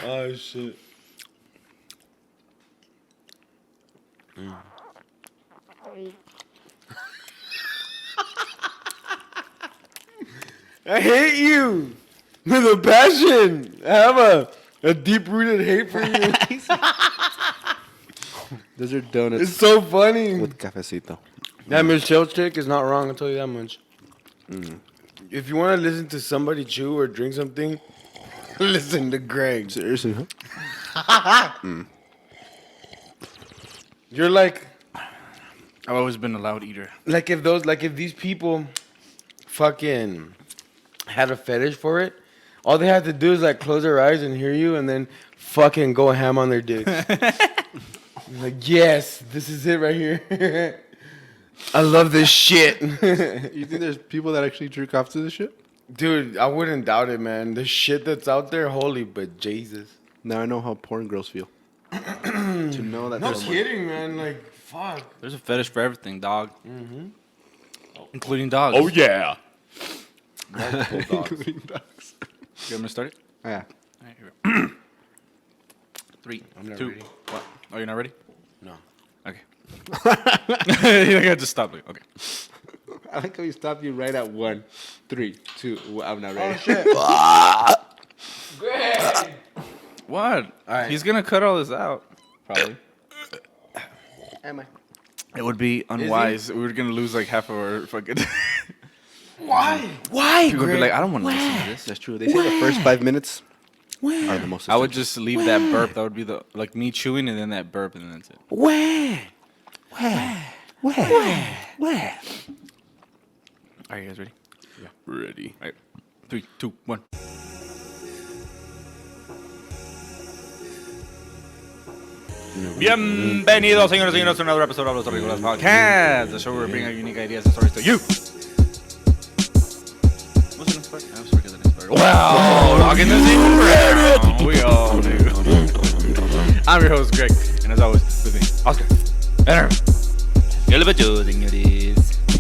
Oh, shit. I hate you with a passion. I have a deep-rooted hate for you. Those are donuts. It's so funny. With cafecito. That Michelle chick is not wrong, I'll tell you that much. If you want to listen to somebody chew or drink something, listen to Greg. Seriously, huh? You're like I've always been a loud eater. if these people fucking had a fetish for it, all they have to do is like close their eyes and hear you and then fucking go ham on their dicks. Like, yes, this is it right here. I love this shit. You think there's people that actually jerk off to this shit? Dude, I wouldn't doubt it, man. The shit that's out there, holy but Jesus. Now I know how porn girls feel. To know that. No someone- kidding, man. Like, fuck. There's a fetish for everything, dog. Mm-hmm. Including dogs. Oh, yeah. Including dogs. You want me to start it? Yeah. All right, here we go. 3, I'm not 2, ready. What? Oh, you're not ready? No. Okay. You gotta just stop. Okay. I like how you stopped you right at 1, 3, 2. I'm not ready. Oh, shit. Greg. What? All right. He's gonna cut all this out. Probably. Am I? It would be unwise. We were gonna lose like half of our fucking. Why? Why, People would be like, I don't want to listen to this. That's true. They say the first 5 minutes are the most. I would just leave that burp. That would be the like me chewing and then that burp and then that's it. Where? Are you guys ready? Yeah. Ready. All right. 3, 2, 1. Bienvenidos, señores y señores, a un nuevo episodio of los Terricolas Podcast, the show where we bring our unique ideas and stories to you. What's the next part? I always forget the next part. Wow, rocking this even better. We all do. I'm your host, Greg, and as always, with me, Oscar. And ¿Qué le pasó, señores?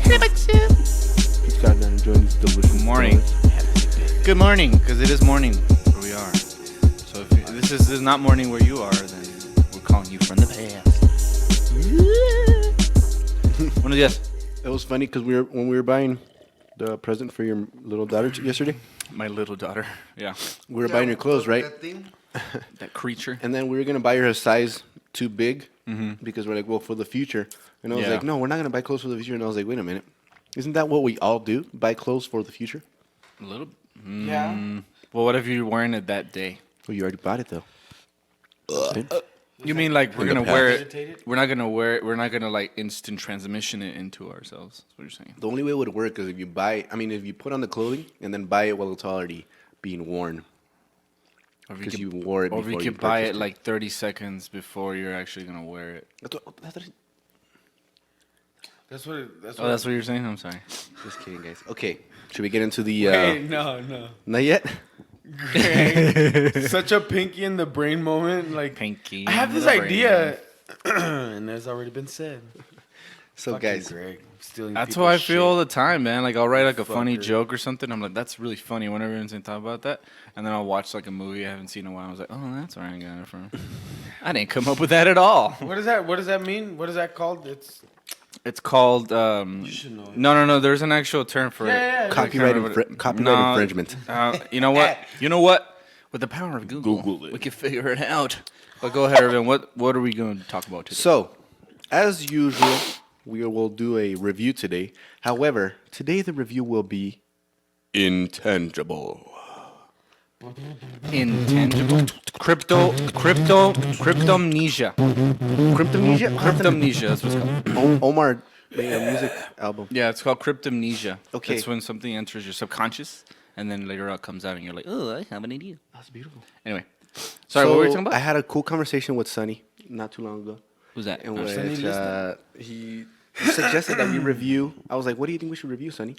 ¿Qué le pasó? He's got to enjoy these delicious. Good morning. Good morning, because it is morning where we are. So if this is not morning where you are, then we're calling you from the past. Buenos días. It was funny because when we were buying the present for your little daughter yesterday, My little daughter. Yeah. we were buying her clothes, right? That creature. And then we were gonna buy her a size too big because we're like, well, for the future. And I was Yeah. like, no, we're not gonna buy clothes for the future. And I was like, wait a minute, isn't that what we all do? Buy clothes for the future? A little. Yeah. Well, what if you're wearing it that day? Well, you already bought it though. You mean like we're In the gonna past. wear Hesitate it? it? We're not gonna wear it. We're not gonna like instant transmission it into ourselves. That's what you're saying. The only way it would work is if you if you put on the clothing and then buy it while it's already being worn. Or Because you wore it or before if you you could buy it purchased like 30 seconds before you're actually gonna wear it. That's what. Oh, that's what you're saying. I'm sorry. Just kidding, guys. Okay, should we get into the... Wait, no. Not yet? Greg, such a pinky in the brain moment. Like, Pinky. I have in this the brain. idea, and it's already been said. So, Fuck you, guys, Greg. Stealing That's people's how I feel all shit. the time, man. Like I'll write like a funny Fucker. joke or something. I'm like, that's really funny. Whenever everyone's gonna talk about that, and then I'll watch like a movie I haven't seen in a while. I was like, oh, that's where I got it from. I didn't come up with that at all. What is that? What does that mean? What is that called? It's called. You should know it. No. There's an actual term for Yeah, it. yeah, copyright, remember what copyright No, infringement. You know what? You know what? With the power of Google, we can figure it out. But go ahead, Irvin. What are we going to talk about today? So, as usual, we will do a review today. However, today the review will be intangible. Intangible. Cryptomnesia. Cryptomnesia. That's what it's called. Omar made a music album. Yeah, it's called cryptomnesia. Okay. It's when something enters your subconscious, and then later on comes out, and you're like, oh, I have an idea. That's beautiful. Anyway. Sorry, what were we talking about? I had a cool conversation with Sonny not too long ago. Who's that? In Oh, which Sonny listening? he suggested that we review. I was like, what do you think we should review, Sonny?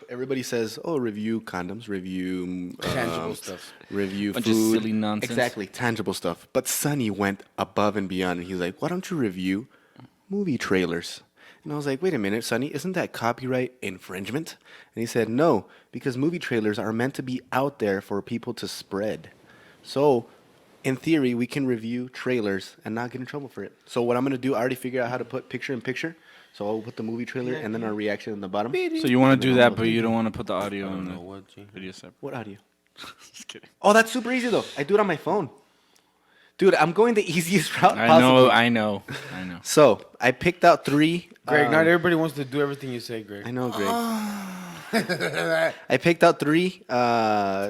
Everybody says, oh, review condoms, review Tangible stuff. review Bunch of food. silly nonsense. Exactly, tangible stuff. But Sonny went above and beyond, and he's like, why don't you review movie trailers? And I was like, wait a minute, Sonny, isn't that copyright infringement? And he said, no, because movie trailers are meant to be out there for people to spread. So in theory, we can review trailers and not get in trouble for it. So what I'm gonna do, I already figured out how to put picture in picture. So I'll put the movie trailer and then our reaction in the bottom. So you want to do that, but you don't want to put the audio in the video separate. What audio? Just kidding. Oh, that's super easy though. I do it on my phone. Dude, I'm going the easiest route possible. I know. So I picked out 3. Greg, not everybody wants to do everything you say, Greg. I know, Greg. I picked out 3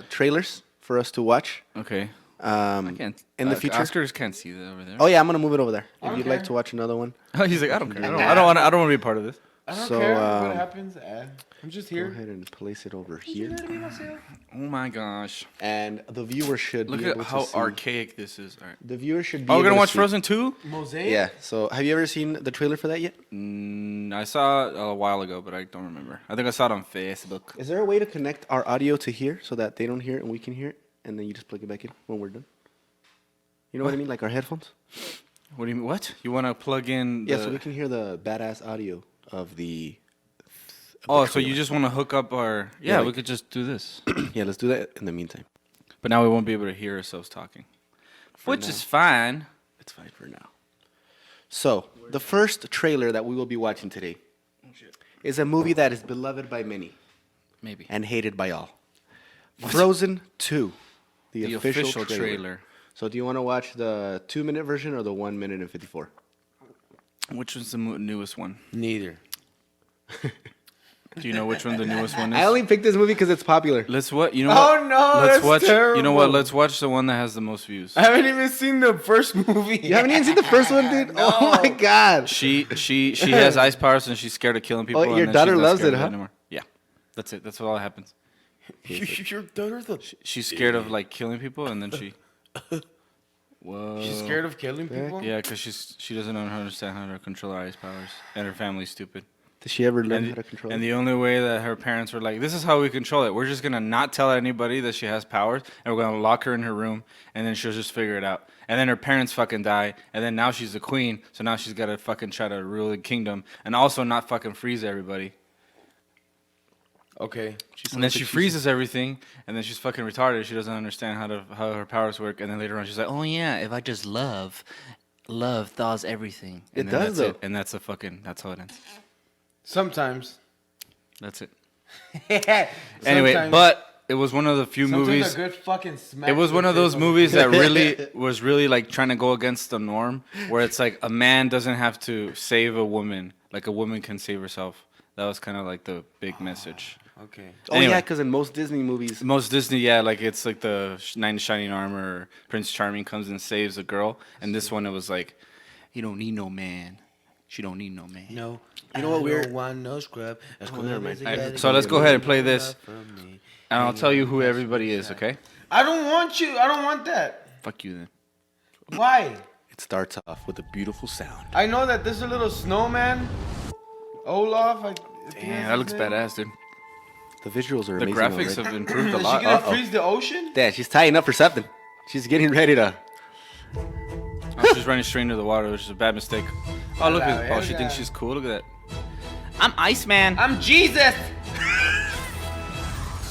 trailers for us to watch. Okay. I can't. In the future. Oscars can't see that over there. Oh yeah, I'm gonna move it over there. If don't you'd care. like to watch another one, Oh, he's like, I don't care. I don't want to be a part of this. I don't So, care what happens. I'm just go here. ahead and place it over here. Oh my gosh. And the viewer should Look be at able how to see. archaic this is. All right. The viewer should be Oh, we're able gonna to watch see. Frozen 2? Mosaic. Yeah. So have you ever seen the trailer for that yet? I saw it a while ago, but I don't remember. I think I saw it on Facebook. Is there a way to connect our audio to here so that they don't hear it and we can hear it, and then you just plug it back in when we're done? You know what I mean, like our headphones? What do you mean? What? You want to plug in? Yeah, so we can hear the badass audio of the. Oh, so you just want to hook up our? Yeah, like- we could just do this. Yeah, let's do that in the meantime. But now we won't be able to hear ourselves talking, which now. is fine. It's fine for now. So, the first trailer that we will be watching today is a movie that is beloved by many Maybe. and hated by all. Frozen 2, the The official, official trailer. So, do you want to watch the 2-minute version or the 1 minute and 54? Which was the newest one? Neither. Do you know which one the newest one is? I only picked this movie because it's popular. Let's what? You know Oh, what? no, Let's that's watch. You know what? terrible. Let's watch the one that has the most views. I haven't even seen the first movie. You haven't even seen the first one, dude? Oh my god. She has ice powers and she's scared of killing people. Oh, your and then daughter she's not loves scared it, of huh? Anymore. Yeah, that's it. That's all that happens. Your daughter's the. She's scared of like killing people, and then she. Whoa. She's scared of killing people. Yeah, because she doesn't understand how to control her ice powers, and her family's stupid. Did she ever learn And, how to control and it? the only way that her parents were like, this is how we control it. We're just gonna not tell anybody that she has powers, and we're gonna lock her in her room, and then she'll just figure it out. And then her parents fucking die, and then now she's the queen, so now she's gotta fucking try to rule the kingdom, and also not fucking freeze everybody. Okay. And then she freezes everything, and then she's fucking retarded. She doesn't understand how her powers work, and then later on she's like, oh yeah, if I just love thaws everything. And It then does, that's though. And that's that's how it ends. Sometimes. That's it. Sometimes- Anyway, but it was one of the few sometimes movies. a good fucking smack It was to one the of those face on the movies face. that really was really like trying to go against the norm, where it's like a man doesn't have to save a woman, like a woman can save herself. That was kind of like the big message. Okay. Oh Anyway. yeah, because in most Disney movies, Most Disney, yeah, like it's like the Knight in Shining Armor, or Prince Charming comes and saves a girl, and this one it was like, you don't need no man, she don't need no man. No. You know what we're- don't want no scrub. never mind. So let's go ahead and play this, and I'll tell you who everybody is, okay? I don't want you. I don't want that. Fuck you then. Why? it starts off with a beautiful sound. I know that this is a little snowman. Olaf. I think Damn, that's that looks his name. badass, dude. The visuals are The amazing. graphics already. have improved a Is she lot. gonna Uh-oh. freeze the ocean? Dad, she's tying up for something. She's getting ready to. Oh, she's running straight into the water, which is a bad mistake. Oh, look at. Oh, she thinks she's cool. Look at that. I'm Iceman. I'm Jesus.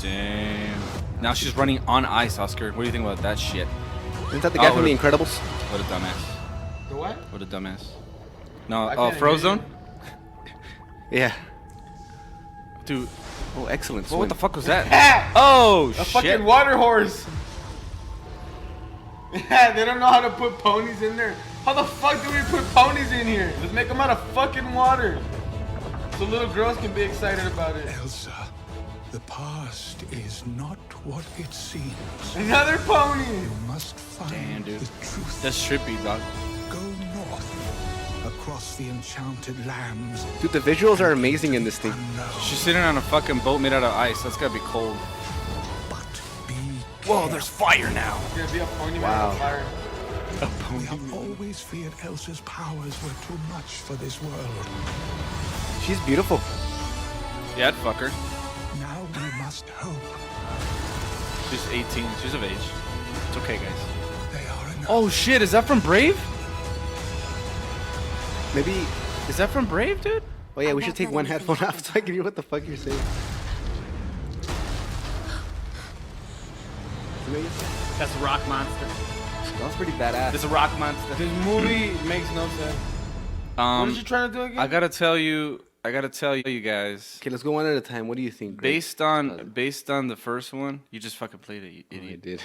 Damn. Now she's running on ice, Oscar. What do you think about that shit? Isn't that the guy Oh, from The what Incredibles? What a dumbass. The what? What a dumbass. No, I oh, can't Frozone? hear Yeah. Dude, Oh, excellent. well, what the swim. fuck was that? Ah! Oh, A shit. fucking water horse. Yeah, they don't know how to put ponies in there. How the fuck do we put ponies in here? Let's make them out of fucking water. So little girls can be excited about it. Elsa, the past is not what it seems. Another pony. You must find Damn, dude. the truth. That's trippy, dog. Go north, across the enchanted lands. Dude, the visuals are amazing in this thing. Unknown, She's sitting on a fucking boat made out of ice. That's gotta be cold. but be Whoa, there's fire now. It's gonna be a pony Wow. on fire. We have always feared Elsa's powers were too much for this world. She's beautiful. Yeah, I'd fuck her. Now we must hope She's 18. She's of age. It's okay, guys. they are enough. Oh, shit. Is that from Brave? Maybe. Is that from Brave, dude? Oh yeah, we should take one headphone off so I can hear what the fuck you're saying. me again? That's a rock monster. That was pretty badass. It's a rock monster. This movie makes no sense. What is she trying to do again? I gotta tell you guys. Okay, let's go one at a time. What do you think, Greg? Based on the first one, you just fucking played it, you I idiot. did.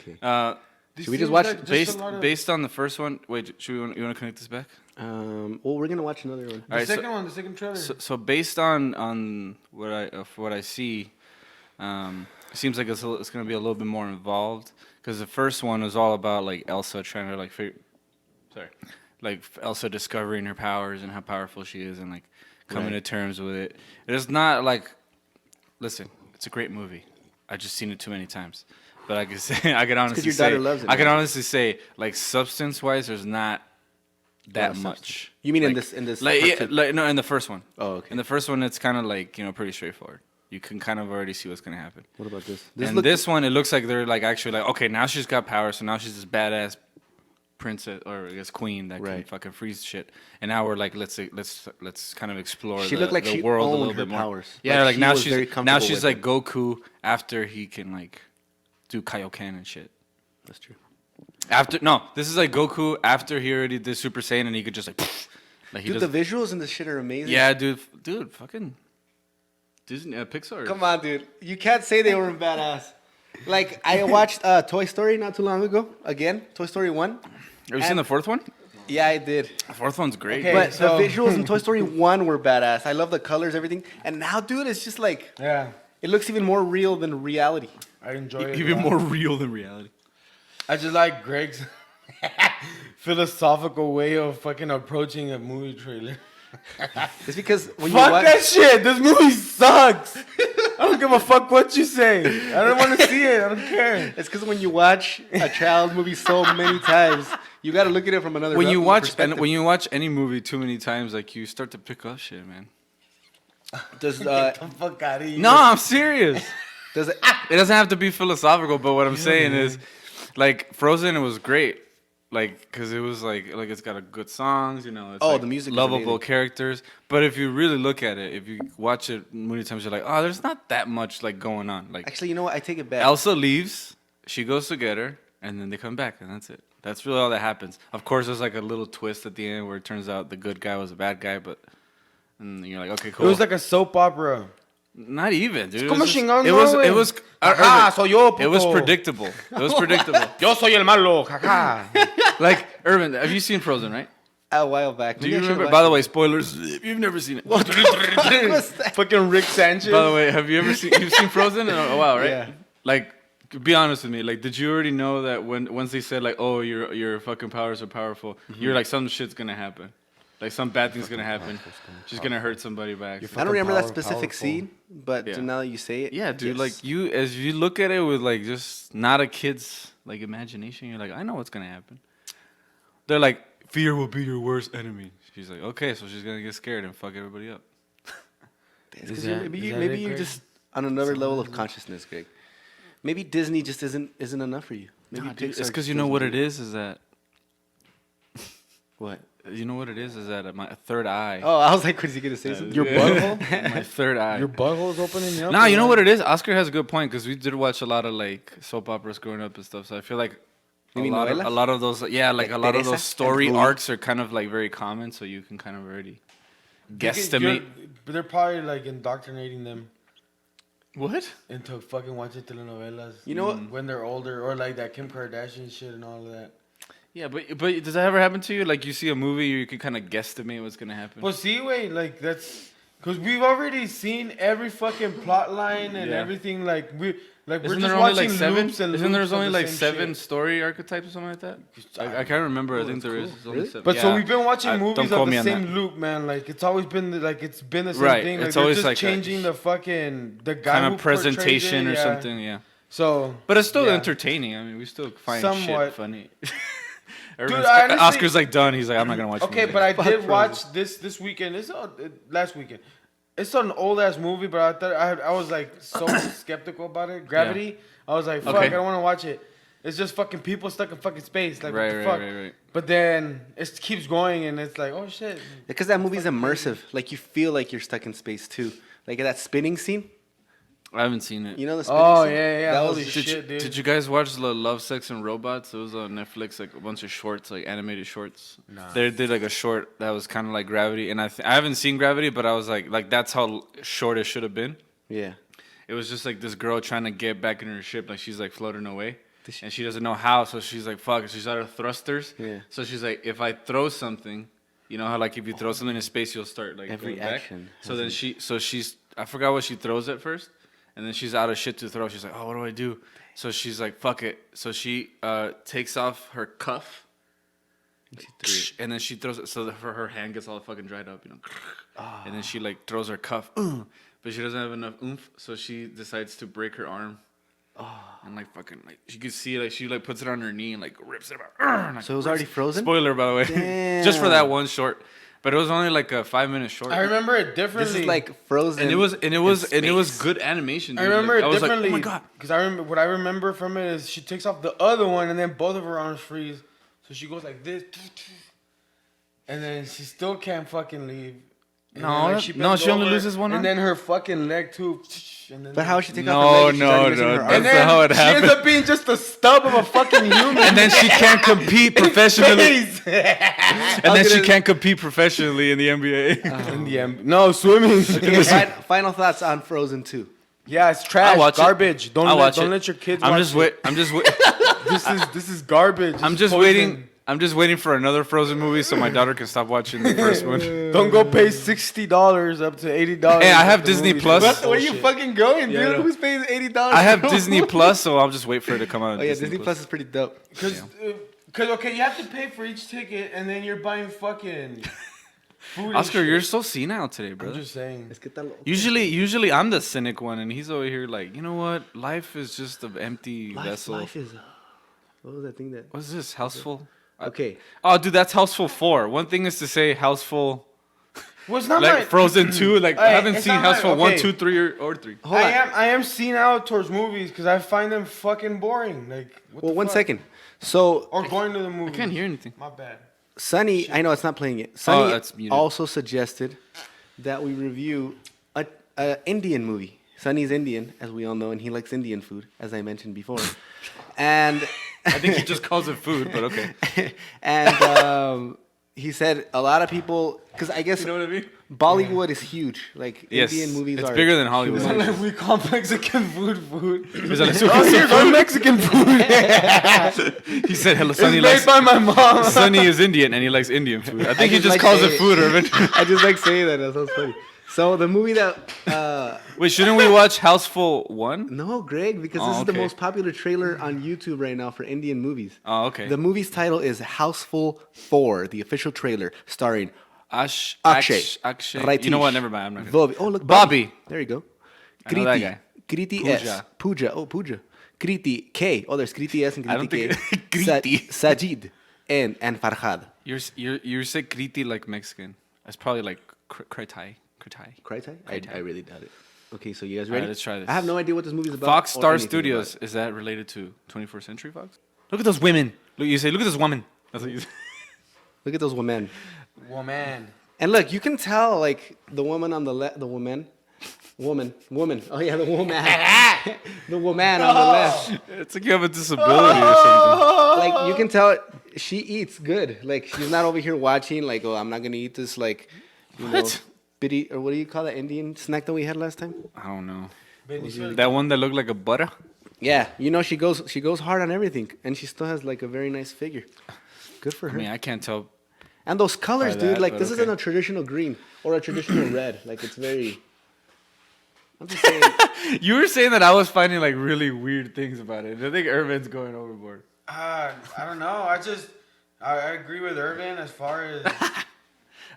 Okay. These should we just seems watch like Based a lot of- based on the first one. Wait, you want to connect this back? Well, we're gonna watch another one. the Alright, second one, the second trailer. So based on what I see, it seems like it's going to be a little bit more involved because the first one was all about like Elsa trying to like Elsa discovering her powers and how powerful she is and like coming to terms with it. It's not like, listen, it's a great movie. I've just seen it too many times, but I can say I can honestly your say daughter loves it, I can right? honestly say like substance wise, there's not that much. You mean like, in this like, part yeah, two? like no, in the first one. Oh, okay. In the first one, it's kind of like pretty straightforward. You can kind of already see what's gonna happen. What about this? This one, it looks like they're like actually like okay, now she's got power, so now she's this badass princess or I guess queen that can Right. fucking freeze shit. And now we're like let's kind of explore She the, looked like the she world a owned little her bit more. powers. Yeah, Like, like she now was very she's comfortable with like it. Goku after he can like do Kaioken and shit. That's true. This is like Goku after he already did Super Saiyan and he could just like he Dude, does. the visuals in this shit are amazing. Yeah, dude, fucking Disney, Pixar. Come on, dude. You can't say they weren't badass. Like, I watched Toy Story not too long ago. Again, Toy Story 1. Have you seen the fourth one? Yeah, I did. The fourth one's great. Okay. But so- the visuals in Toy Story 1 were badass. I love the colors, everything. And now, dude, it's just like, yeah, it looks even more real than reality. I enjoy it. Even a lot. more real than reality. I just like Greg's philosophical way of fucking approaching a movie trailer. It's because when you Fuck watch... that shit. This movie sucks. I don't give a fuck what you say. I don't want to see it. I don't care. It's because when you watch a child's movie so many times, you got to look at it from another When you watch perspective. when you watch any movie too many times, like you start to pick up shit, man. Does Get the fuck out of here. No, I'm serious. does it? It doesn't have to be philosophical, but what I'm saying is, like Frozen, it was great, like because it was like it's got a good songs, It's Oh, like the music is lovable amazing. characters. But if you really look at it, if you watch it many times, you're like, oh, there's not that much like going on. Like Actually, you know what? I take it back. Elsa leaves, she goes to get her, and then they come back, and that's it. That's really all that happens. Of course, there's like a little twist at the end where it turns out the good guy was a bad guy, but and you're like, okay, It cool. was like a soap opera. Not even, dude. como It chingón, it no, was, güey. it was. Ajá, soy yo, It was puto. predictable. It was predictable. Yo soy el malo. Jaja. Like Irvin, have you seen Frozen? Right? A while back. Do you remember? By the way, spoilers. If you've never seen it. By Fucking Rick Sanchez. the way, have you ever seen? You've seen Frozen? A while, right? Yeah. Like, be honest with me. Like, did you already know that once they said like, oh, your fucking powers are powerful, you're like, some shit's gonna happen. Like some bad thing's gonna happen. She's gonna hurt somebody back. I don't remember that Power- specific powerful. scene, but Yeah. now that you say it, Yeah, dude. yes. Like as you look at it with like just not a kid's like imagination, you're like, I know what's gonna happen. They're like, fear will be your worst enemy. She's like, okay, so she's gonna get scared and fuck everybody up. It's 'cause Is you're- that- maybe is you, that maybe it, you're Greg? just on another level of consciousness, Greg. Maybe Disney just isn't enough for you. Maybe Nah, dude, Pixar it's because just you know doesn't what do it is that What? you know what it is that my third eye. Oh, I was like, what is he gonna say? Something? Your butthole? My third eye. Your butthole's opening up. Nah, you know what it is? Oscar has a good point because we did watch a lot of like soap operas growing up and stuff. So I feel like You mean novelas? a lot of those, yeah, like Like a lot of Teresa those story and Rui? arcs are kind of like very common. So you can kind of already guesstimate. But they're probably like indoctrinating them What? into fucking watching telenovelas. You know what? When they're older, or like that Kim Kardashian shit and all of that. Yeah, but does that ever happen to you? Like you see a movie, you can kind of guesstimate what's gonna happen. Well, see, wait, like that's because we've already seen every fucking plot line and Yeah. everything. Like we're Isn't just there only watching like seven? loops and Isn't there loops of only the like same 7 shit. story archetypes or something like that? I can't remember. I think there is. cool. It's only Really? 7. But so Yeah. we've been watching Don't movies quote of me the on same that. loop, man. Like it's always been it's been the same Right, thing. Like it's they're always just like that. changing the guy kind who of presentation portrays or it, yeah. something. Yeah. So, But it's still yeah. entertaining. I mean, we still find Somewhat. shit funny. I honestly- Oscar's like done. He's like, I'm not gonna watch. Okay, movies. but I Fuck did Frozen. watch this weekend. It's last weekend. It's an old ass movie, but I thought I was like so skeptical about it. Gravity. I was like, fuck, Okay. I don't want to watch it. It's just fucking people stuck in fucking space. Like, Right, what the right, fuck? right. But then it keeps going, and it's like, oh shit. Because that movie's immersive. Like you feel like you're stuck in space too. Like that spinning scene. I haven't seen it. You know the spinning Oh scene? yeah. That Holy was shit, dude. Did you guys watch the Love, Sex, and Robots? It was on Netflix, like a bunch of shorts, like animated shorts. Nah. They did like a short that was kind of like Gravity, and I haven't seen Gravity, but I was like that's how short it should have been. Yeah. It was just like this girl trying to get back in her ship, like she's like floating away, and she doesn't know how, so she's like, fuck, she's out of thrusters. Yeah. So she's like, if I throw something, you know how like if you throw something in space, you'll start like Every going back? action So has then she's I forgot what she throws at first, and then she's out of shit to throw. She's like, oh, what do I do? So she's like, fuck it. So she takes off her cuff. And then she throws it so that her hand gets all fucking dried up, you know. And then she like throws her cuff, but she doesn't have enough oomph, so she decides to break her arm. And like fucking like you can see like she like puts it on her knee and like rips it out. Like, So it was already frozen? Spoiler, by the way, just for that one short. But it was only like a 5-minute short. I remember it differently. This is like frozen. and it was good animation. Dude. I remember Like, it I was differently. like, oh my god. Because what I remember from it is she takes off the other one and then both of her arms freeze. So she goes like this, and then she still can't fucking leave. And No, then, no, bends she only over, loses one arm? And then her fucking leg too. And then But how would she take off No, her leg? She's already missing her no, arm. And That's then how it she ends happened. up being just a stub of a fucking human. And then she can't compete professionally. Face. And then she can't compete professionally in the NBA. In the no swimming. Final thoughts on Frozen 2. Yeah, it's trash, I'll watch it. garbage. Don't I'll let, watch don't it. let your kids. I'm watch just it. wait. I'm just wait. This is garbage. I'm It's just poison. waiting. I'm just waiting for another Frozen movie so my daughter can stop watching the first one. Don't go pay $60 up to $80. Hey, I have at the Disney movies. Plus. That's Where you bullshit. fucking going, Yeah, I dude? know. Who's paying $80? I have Disney Plus, so I'll just wait for it to come out. Oh yeah, Disney Plus is pretty dope. Because okay, you have to pay for each ticket, and then you're buying fucking food. Oscar, and you're shit. so senile today, I'm brother. just saying. Es que tal- Usually I'm the cynic one, and he's over here like, you know what? Life is just an empty vessel. Life is. What was that thing that? What's this? Houseful? Okay. Oh, dude, that's Houseful 4. One thing is to say Houseful, Well, it's not like my. Frozen 2. Like, I Hey, haven't it's seen not my- Houseful 1, okay. 2, 3, or 3. Hold on. I am senile towards movies because I find them fucking boring. Like, what Well, the one fuck? second. So Or going to the movie. I can't hear anything. My bad. Sunny, I know it's not playing it. Sunny that's muted. also suggested that we review a Indian movie. Sunny's Indian, as we all know, and he likes Indian food, as I mentioned before. And I think he just calls it food, but okay. and he said a lot of people, because I guess You know what I mean? Bollywood is huge. Like Yes, Indian movies it's are bigger than Hollywood. humongous. We call Mexican food. Is that- Oh, here's our Mexican food. He said, hello, It's Sonny made likes... by my mom. Sonny is Indian, and he likes Indian food. I think he just just like calls saying it food, Irvin. I just like saying that. That sounds funny. So the movie that Wait, shouldn't we watch Houseful 1? no, Greg, because Oh, this is the okay. most popular trailer on YouTube right now for Indian movies. Oh, okay. The movie's title is Houseful 4, the official trailer, starring Akshay. Ritesh, You know what? Never mind. I'm not gonna... Bobby. Oh, look, Bobby. There you go. I know that guy. Kriti Pooja. S. Pooja. Oh, Pooja. Kriti K. Oh, there's Kriti S and I don't Kriti K. think- Kriti. Sajid and Farhad. You say Kriti like Mexican. That's probably like Kritai. Kritai? I Kritai. really doubt it. Okay, so you guys All right, ready? let's try this. I have no idea what this movie is about. Fox or Star anything Studios. about Is that related to 21st Century Fox? Look at those women. Look, you say, look at this woman. That's what you say. it. Look at those women. Woman. And look, you can tell like the woman on the left, the woman. Oh yeah, the woman. The woman on the left. It's like you have a disability or something. Like you can tell she eats good. Like she's not over here watching like, oh, I'm not gonna eat this like, you know, What? bitty or what do you call that Indian snack that we had last time? I don't know. Bendición. That one that looked like a butter? Yeah, you know she goes hard on everything, and she still has like a very nice figure. Good for I her. mean, I can't tell. And those colors, By dude. that, Like but this okay. isn't a traditional green or a traditional red. Like it's very. I'm just saying. You were saying that I was finding like really weird things about it. I think Irvin's going overboard. I don't know. I agree with Irvin as far as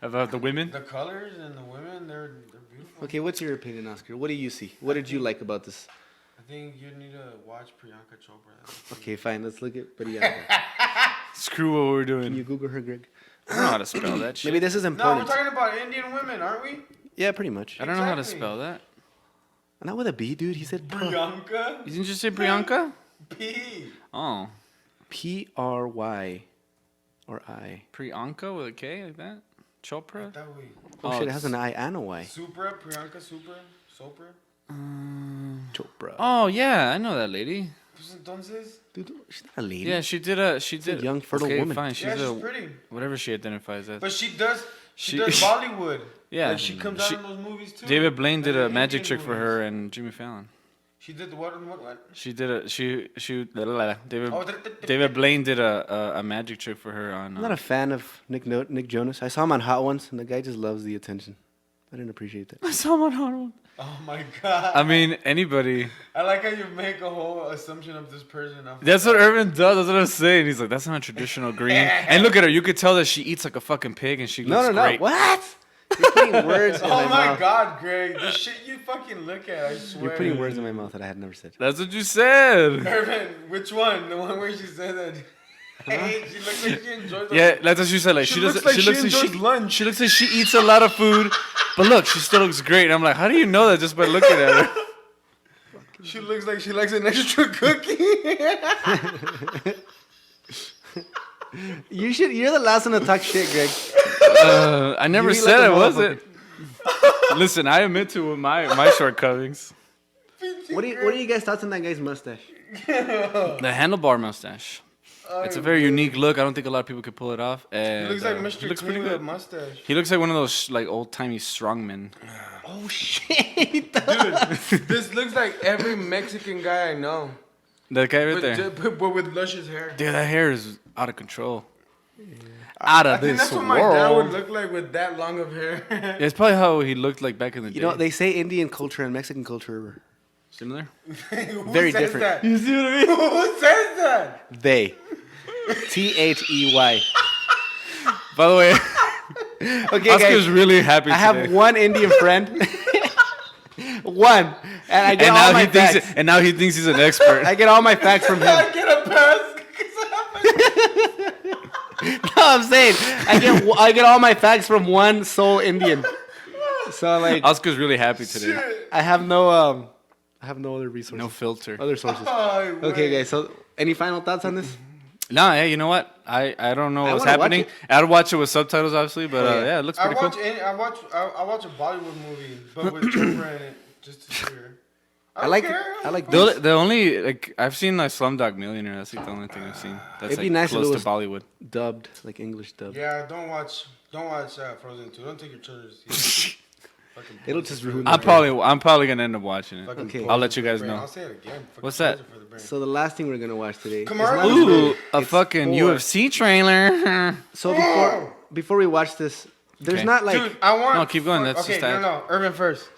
About the women? the colors and the women. They're beautiful. Okay, what's your opinion, Oscar? What do you see? What did you like about this? I think you need to watch Priyanka Chopra. Okay, fine. Let's look at Priyanka. Screw what we're Can doing. you Google her, Greg? I don't know how to spell that shit. Maybe this is No, we're important. talking about Indian women, aren't we? Yeah, pretty much. I don't know how to Exactly. spell that. Not with a B, dude. He said Priyanka. Didn't you say Priyanka? P. Oh. P-R-Y or I. Priyanka with a K like that? Chopra? That way. Oh, shit, it has an I and a Y. Supra. Priyanka Supra. Sopra. Chopra. Oh yeah, I know that lady. Pues entonces. Dude, she's not a lady. Yeah, she did. a young, fertile okay, woman. Fine, she's Yeah, she's pretty. whatever she identifies as. But she does She- Bollywood. Yeah. Like she comes out in those movies too. David Blaine did Like a the magic Indian trick for movies. her and Jimmy Fallon. She did the what and what? She did a David Oh, David Blaine did a magic trick for her on. I'm not a fan of Nick Jonas. I saw him on Hot Ones, and the guy just loves the attention. I didn't appreciate that. I saw him on Hot One. Oh my god. I mean, anybody. I like how you make a whole assumption of this person. That's what Irvin does. That's what I'm saying. He's like, that's not traditional green. And look at her. You could tell that she eats like a fucking pig, and she looks No. great. What? You're putting words in Oh my my mouth. god, Greg. The shit you fucking look at, I swear. You're putting words in my mouth that I had never said. That's what you said. Irvin, which one? The one where she said that. Hey, she looks like she enjoys the Yeah, that's what she said. Like She she looks doesn't. like She she looks like enjoys lunch. She looks like she eats a lot of food, but look, she still looks great. And I'm like, how do you know that just by looking at her? She looks like she likes an extra cookie. You're the last one to talk shit, Greg. I never You eat said like a I wasn't. Listen, I admit to my shortcomings. What are you guys thoughts on that guy's mustache? The handlebar mustache. It's a very unique look. I don't think a lot of people could pull it off. And, He looks like he Mr. looks Clean pretty with a good. mustache. He looks like one of those like old timey strongmen. Oh shit! Dude, this looks like every Mexican guy I know. That guy right But, there. but with luscious hair. Dude, that hair is out of control. Out I of think this that's what my dad would world. look like with that long of hair. Yeah, it's probably how he looked like back in the day. You know, they say Indian culture and Mexican culture are Similar? Who Very says different. That? You see what I mean? Who says that? they. They. By the way, Okay, Oscar's guys. really happy I today. have one Indian friend. One, and I get and all now my he thinks facts. and now he thinks he's an expert. I get all my facts from him. I get a pass. 'cause No, I'm saying I get all my facts from one sole Indian. So like Oscar's really happy today. I have no other resources. No filter. Other sources. Oh, Okay, wait. guys. So any final thoughts on this? No, yeah, you know what? I don't know I what's wanna watch happening. it. I'd watch it with subtitles, obviously, but Oh, yeah. yeah, it looks I pretty watch cool. I watch a Bollywood movie, but with Chopra in it, just to see her. I like this. The only like I've seen like Slumdog Millionaire. That's like the only thing I've seen. That's It'd like be nice if close it to was- Bollywood. dubbed, like English dubbed. Yeah, don't watch Frozen 2. Don't take your children to see it. Fucking It'll poison just for the ruin brain. I'm probably gonna end up watching it. Fucking Okay. poison I'll let for you the guys brain. know. I'll say it again. Fucking What's that? poison for the brain. So the last thing we're gonna watch today. Come is on. not- Ooh, a It's fucking 4. UFC trailer. So before we watch this, there's Okay. not like. Dude, I want. No, keep going. That's okay. just No, that. no. Irvin first.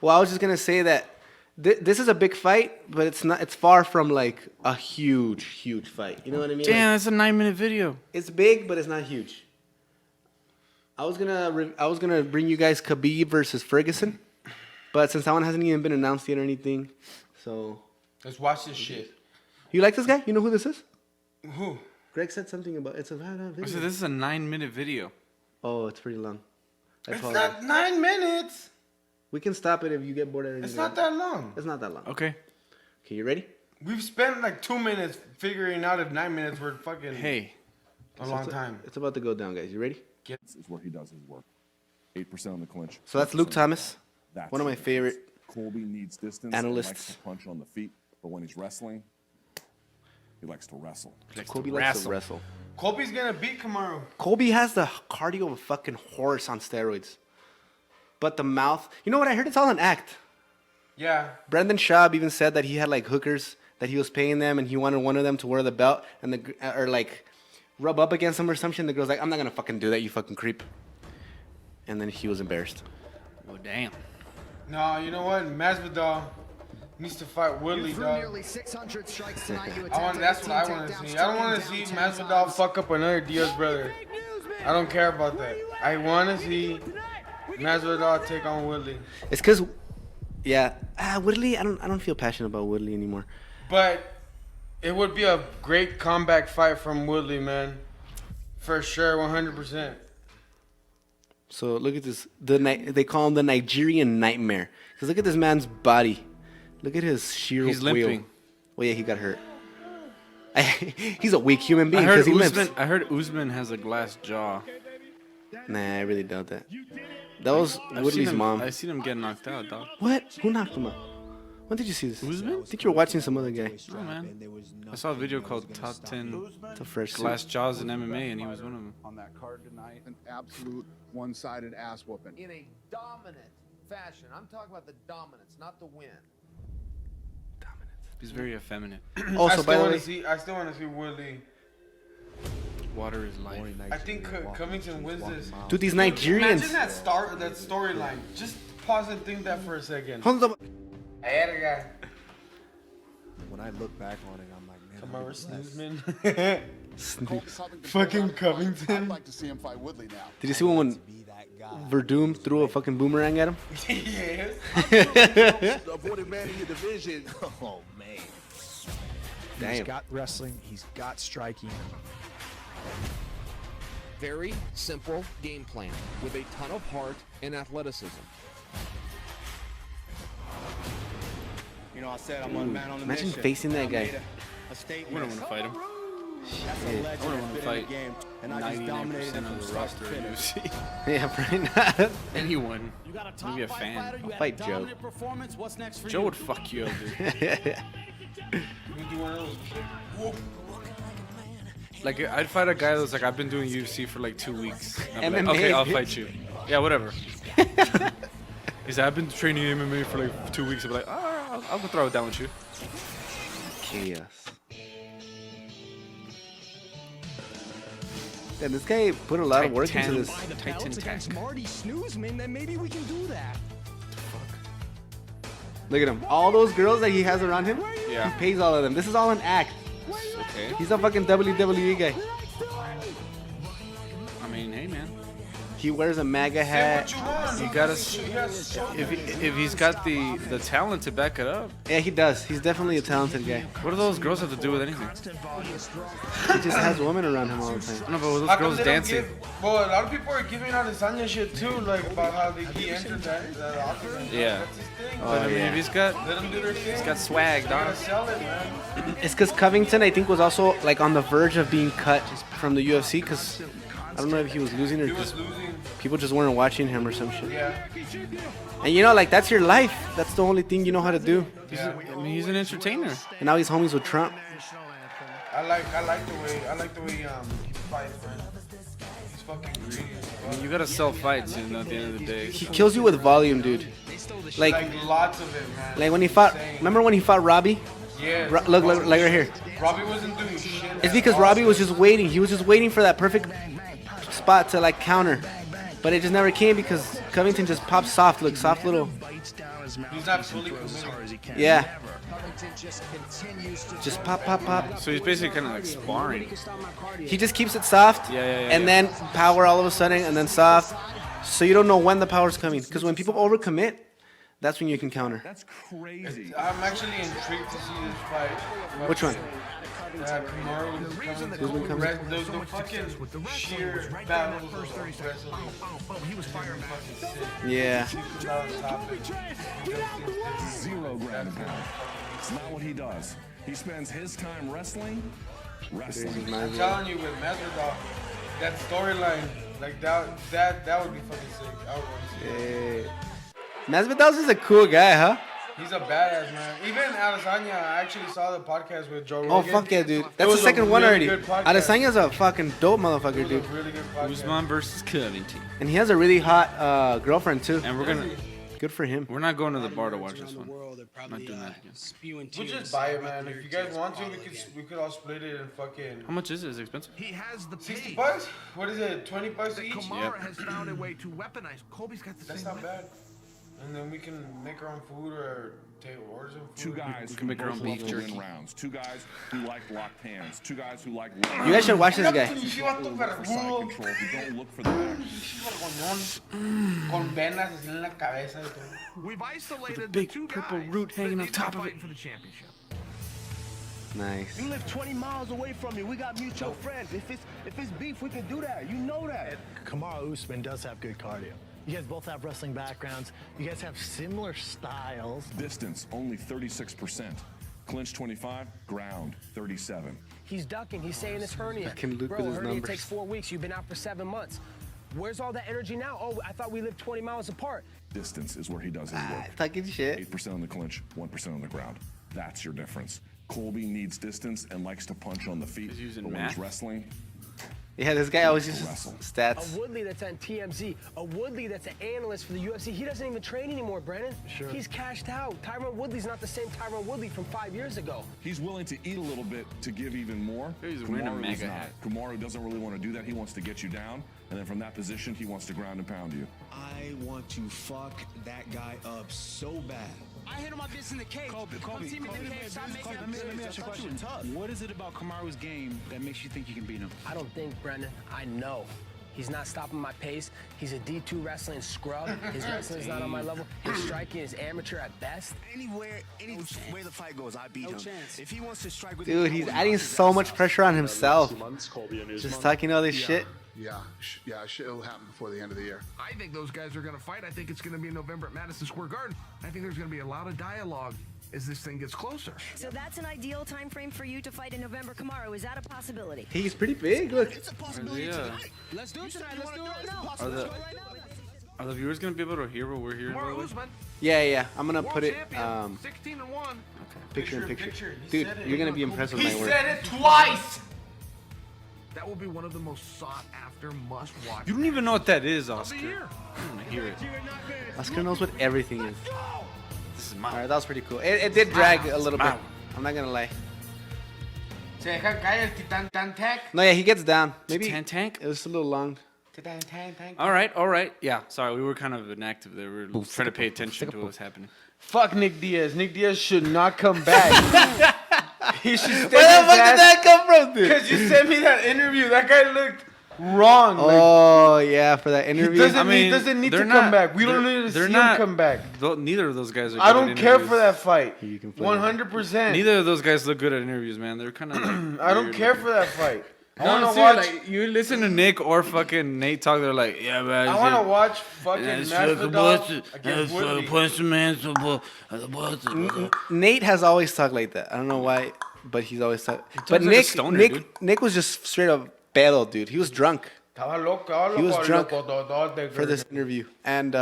Well, I was just gonna say that this is a big fight, but it's not. It's far from like a huge fight. You know what I mean? Damn, Like, that's a 9-minute video. it's big, but it's not huge. I was gonna bring you guys Khabib versus Ferguson, but since that one hasn't even been announced yet or anything, so Let's watch this shit. you like this guy? You know who this is? Who? Greg said something about it's a video. I said this is a 9-minute video. Oh, it's pretty long. I It's apologize. not 9 minutes. We can stop it if you get bored. It's not that long. It's not that long. Okay. Okay, you ready? We've spent like 2 minutes figuring out if 9 minutes were fucking Hey, a long time. It's about to go down, guys. You ready? Is where he does his work. 8% on the clinch. So that's Luke Thomas, That's one of the my difference. favorite Colby needs distance. And likes analysts. to punch on the feet, but when he's wrestling, he likes to wrestle. Colby likes to wrestle. Colby's gonna beat Kamaru. Colby has the cardio of a fucking horse on steroids. But the mouth, you know what I heard? It's all an act. Yeah. Brendan Schaub even said that he had like hookers that he was paying them, and he wanted one of them to wear the belt and or like rub up against him or something. The girl's like, "I'm not gonna fucking do that, you fucking creep." And then he was embarrassed. oh damn. No, you know what? Masvidal needs to fight Woodley, Through dog. nearly 600 strikes tonight, you That's what I want to see. I don't want to see Masvidal fuck up another Diaz brother. I don't care about that. I want to see Masvidal take on Woodley. It's because, yeah, Woodley. I don't feel passionate about Woodley anymore. But it would be a great comeback fight from Woodley, man. For sure, 100%. So look at this. They call him the Nigerian Nightmare. Cause look at this man's body. Look at his sheer He's wheel. limping. Well, yeah, he got hurt. He's a weak human I being heard because he limps. Usman has a glass jaw. Nah, I really doubt that. That was Woodley's mom. I seen him get knocked out, dog. What? Who knocked him out? When did you see this? Usman? I think you were watching some other guy. Oh man, I saw a video called Top 10 The first Glass Jaws in MMA, and he was one of them. On that card tonight, an absolute one-sided ass whooping. In a dominant fashion. I'm talking about the dominance, not the win. He's very effeminate. Also, by the way, I still want to see Woodley. Water is life. I think Covington wins this. dude, these Imagine Nigerians. that storyline. Just pause and think that for a second. Hold up. When I look back on it, I'm like, man. Kamara Snoozman. Covington Fucking goes out and plays. Covington. I'd like to see him fight Woodley now. Did you see when Be that guy. Verdum threw a fucking boomerang at him? Yes. Avoided man in your division. Oh man. He's Damn. got wrestling. He's got striking. Very simple game plan with a ton of heart and athleticism. You know, I said I'm one man on the Imagine mission. facing that I guy. made a I statement. wouldn't want to fight him. That's a legend I wouldn't want that's to been in fight the game, and I just 99% dominated him of from the start to roster in finish. UFC. Yeah, probably not. Anyone. You got a top Maybe a five fan. fighter, you I'll had fight a Joe. dominant performance. What's next for Joe you? would fuck you up, dude. We do one of those. Like, I'd fight a guy that's like, I've been doing UFC for like 2 weeks. I'd be like, MMA, okay, I'll bitch. fight you. Yeah, whatever. He's like, I've been training MMA for like 2 weeks. I'd be like, oh, I'll go throw it down with you. Chaos. And this guy put a lot of work into this. Titan Tech. Marty Snoozman, then maybe we can do that. Look at him. All those girls that he has around him, Yeah. he pays all of them. This is all an act. Okay. He's a fucking WWE guy. I mean, hey, man. He wears a MAGA Say hat. what you want. You gotta, You guys show if he's got the talent to back it up, Yeah, he does. He's definitely a talented guy. what do those girls have to do with anything? He just has women around him all the time. No, but with those How come girls they don't dancing. well, a lot of people are giving out Lasagna shit too, like about how he entered that octagon. Yeah. That's his thing. But I mean, if he's got Let him do their thing. he's got swag, They gotta dog. sell it, man. It's because Covington, I think, was also like on the verge of being cut from the UFC because I don't know if he was losing or He was just losing. people just weren't watching him or some shit. Yeah. And you know, like that's your life. That's the only thing you know how to do. I mean, he's an entertainer. And now he's homies with Trump. I like the way he fights, man. He's fucking greedy. I mean, you gotta sell fights, you know, at the end of the day. He kills you with volume, dude. Like Like lots of it, man. like when he fought. Insane. Remember when he fought Robbie? Yeah. Look, like right here. Robbie wasn't doing shit. It's because Robbie was just waiting. He was just waiting for that perfect spot to like counter. But it just never came because Covington just popped soft, look, soft little. He's not fully committed. Yeah. Covington just continues to Just pop, pop, pop. So he's basically kind of like sparring. He just keeps it soft. Yeah, yeah, yeah, and yeah. then power all of a sudden, and then soft. So you don't know when the power's coming. Because when people overcommit, that's when you can counter. That's crazy. I'm actually intrigued to see this fight. Which one? Kamaru was coming. The fucking sheer battles of wrestling. Yeah. Zero ground and pound. It's not what he does. He spends his time wrestling. Wrestling. I'm telling you, with Masvidal, that storyline, like that would be fucking sick. I would want to see it. Masvidal's is a cool guy, huh? He's a badass, man. Even Adesanya, I actually saw the podcast with Joe Rogan. Oh, fuck yeah, dude. That's the was a second one really already. good podcast. Adesanya's a fucking dope motherfucker, It was dude. a really good podcast. Usman versus Covington. And he has a really hot girlfriend, too. And Good for him. we're not going to the bar to watch this one. World, they're Not probably doing that again. spewing We'll tears just buy it, about man. their If you guys tears want to, politics. we could all split it and fucking. How much is it? Is it expensive? He has the $60 pace. bucks? What is it? $20 each? Kamara has found a way to weaponize. Colby's got the That's same not weapon. bad. And then we can make our own food or take orders some food. Two guys can who make our both own love beef to win jerky. rounds. Two guys who like locked hands. Two guys who like You guys should watch this guy. Pinche vato who look for side vergudo. control, who don't look for the back. Vergoñón, con venas así en la cabeza y todo. We've isolated big the two purple guys root that hanging on need to top of fight it. for the championship. Nice. You live 20 miles away from me. We got mutual friends. If it's beef, we can do that. You know that. Kamara Usman does have good cardio. You guys both have wrestling backgrounds. You guys have similar styles. Distance, only 36%. Clinch 25, ground 37. He's ducking. He's saying it's hernia. Fucking Luke Bro, with his hernia numbers. takes 4 weeks. You've been out for 7 months. Where's all that energy now? Oh, I thought we lived 20 miles apart. Distance is where he does his work. Talking shit. 8% on the clinch, 1% on the ground. That's your difference. Colby needs distance and likes to punch on the feet. He's using but when math. he's wrestling, Yeah, this guy always uses Wrestle. stats. A Woodley that's on TMZ, a Woodley that's an analyst for the UFC. He doesn't even train anymore, Brandon. Sure. He's cashed out. Tyron Woodley's not the same Tyron Woodley from 5 years ago. he's willing to eat a little bit to give even more. He's wearing a Kamaru is MAGA not. hat. Kamaru doesn't really want to do that. He wants to get you down, and then from that position, he wants to ground and pound you. I want to fuck that guy up so bad. I handle my business in the cage. Colby, let me ask you a question. What is it about Kamaru's game that makes you think you can beat him? I don't think, Brendan. I know. He's not stopping my pace. He's a D2 wrestling scrub. His wrestling's not on my level. His striking is amateur at best. Any way the fight goes, I beat him. If he wants to strike with Dude, he's adding so much pressure on himself. Just talking all this shit. Yeah, it'll happen before the end of the year. I think those guys are going to fight. I think it's going to be in November at Madison Square Garden. I think there's going to be a lot of dialogue as this thing gets closer. So that's an ideal time frame for you to fight in November. Kamaru, is that a possibility? He's pretty big. Look. It's a possibility Yeah. tonight. Let's do it tonight. Let's do it right now. Are the viewers gonna be able to hear what we're hearing? by the Kamaru way? Usman, Yeah. I'm gonna world put it champion, 16-1. picture in picture. Dude, you're gonna be impressed with He my work. said it twice. That will be one of the most sought-after must-watch You don't even know what that is, of the Oscar. year. I want to hear it. Oscar knows what everything is. This is All my. right, that was pretty cool. It did drag a little bit. I'm not gonna lie. Se deja caer el titán tan tac. No, yeah, he gets down. Maybe Tank. it was a little long. Titán tan tac. All right. Yeah, sorry, we were kind of inactive there. We were trying to pay attention to what was happening. Fuck Nick Diaz. Nick Diaz should not come back. He should stay Where the his fuck did ass. that come from, dude? Because you sent me that interview. That guy looked wrong. Like, Oh yeah, for that he interview. doesn't need to come back. We don't need to see him come back. Neither of those guys are. I good don't at care interviews. for that fight. You can play 100%. Neither of those guys look good at interviews, man. They're kind of like. I don't weird care looking. for that fight. I No, want to seriously, watch. like, you listen to Nick or fucking Nate talk. They're like, yeah, man. I want to watch fucking Masvidal against Woodley. Nate has always talked like that. I don't know why, but he's always talked. But like a stoner, dude. Nick was just straight up pedo, dude. He was drunk He was drunk for this interview, and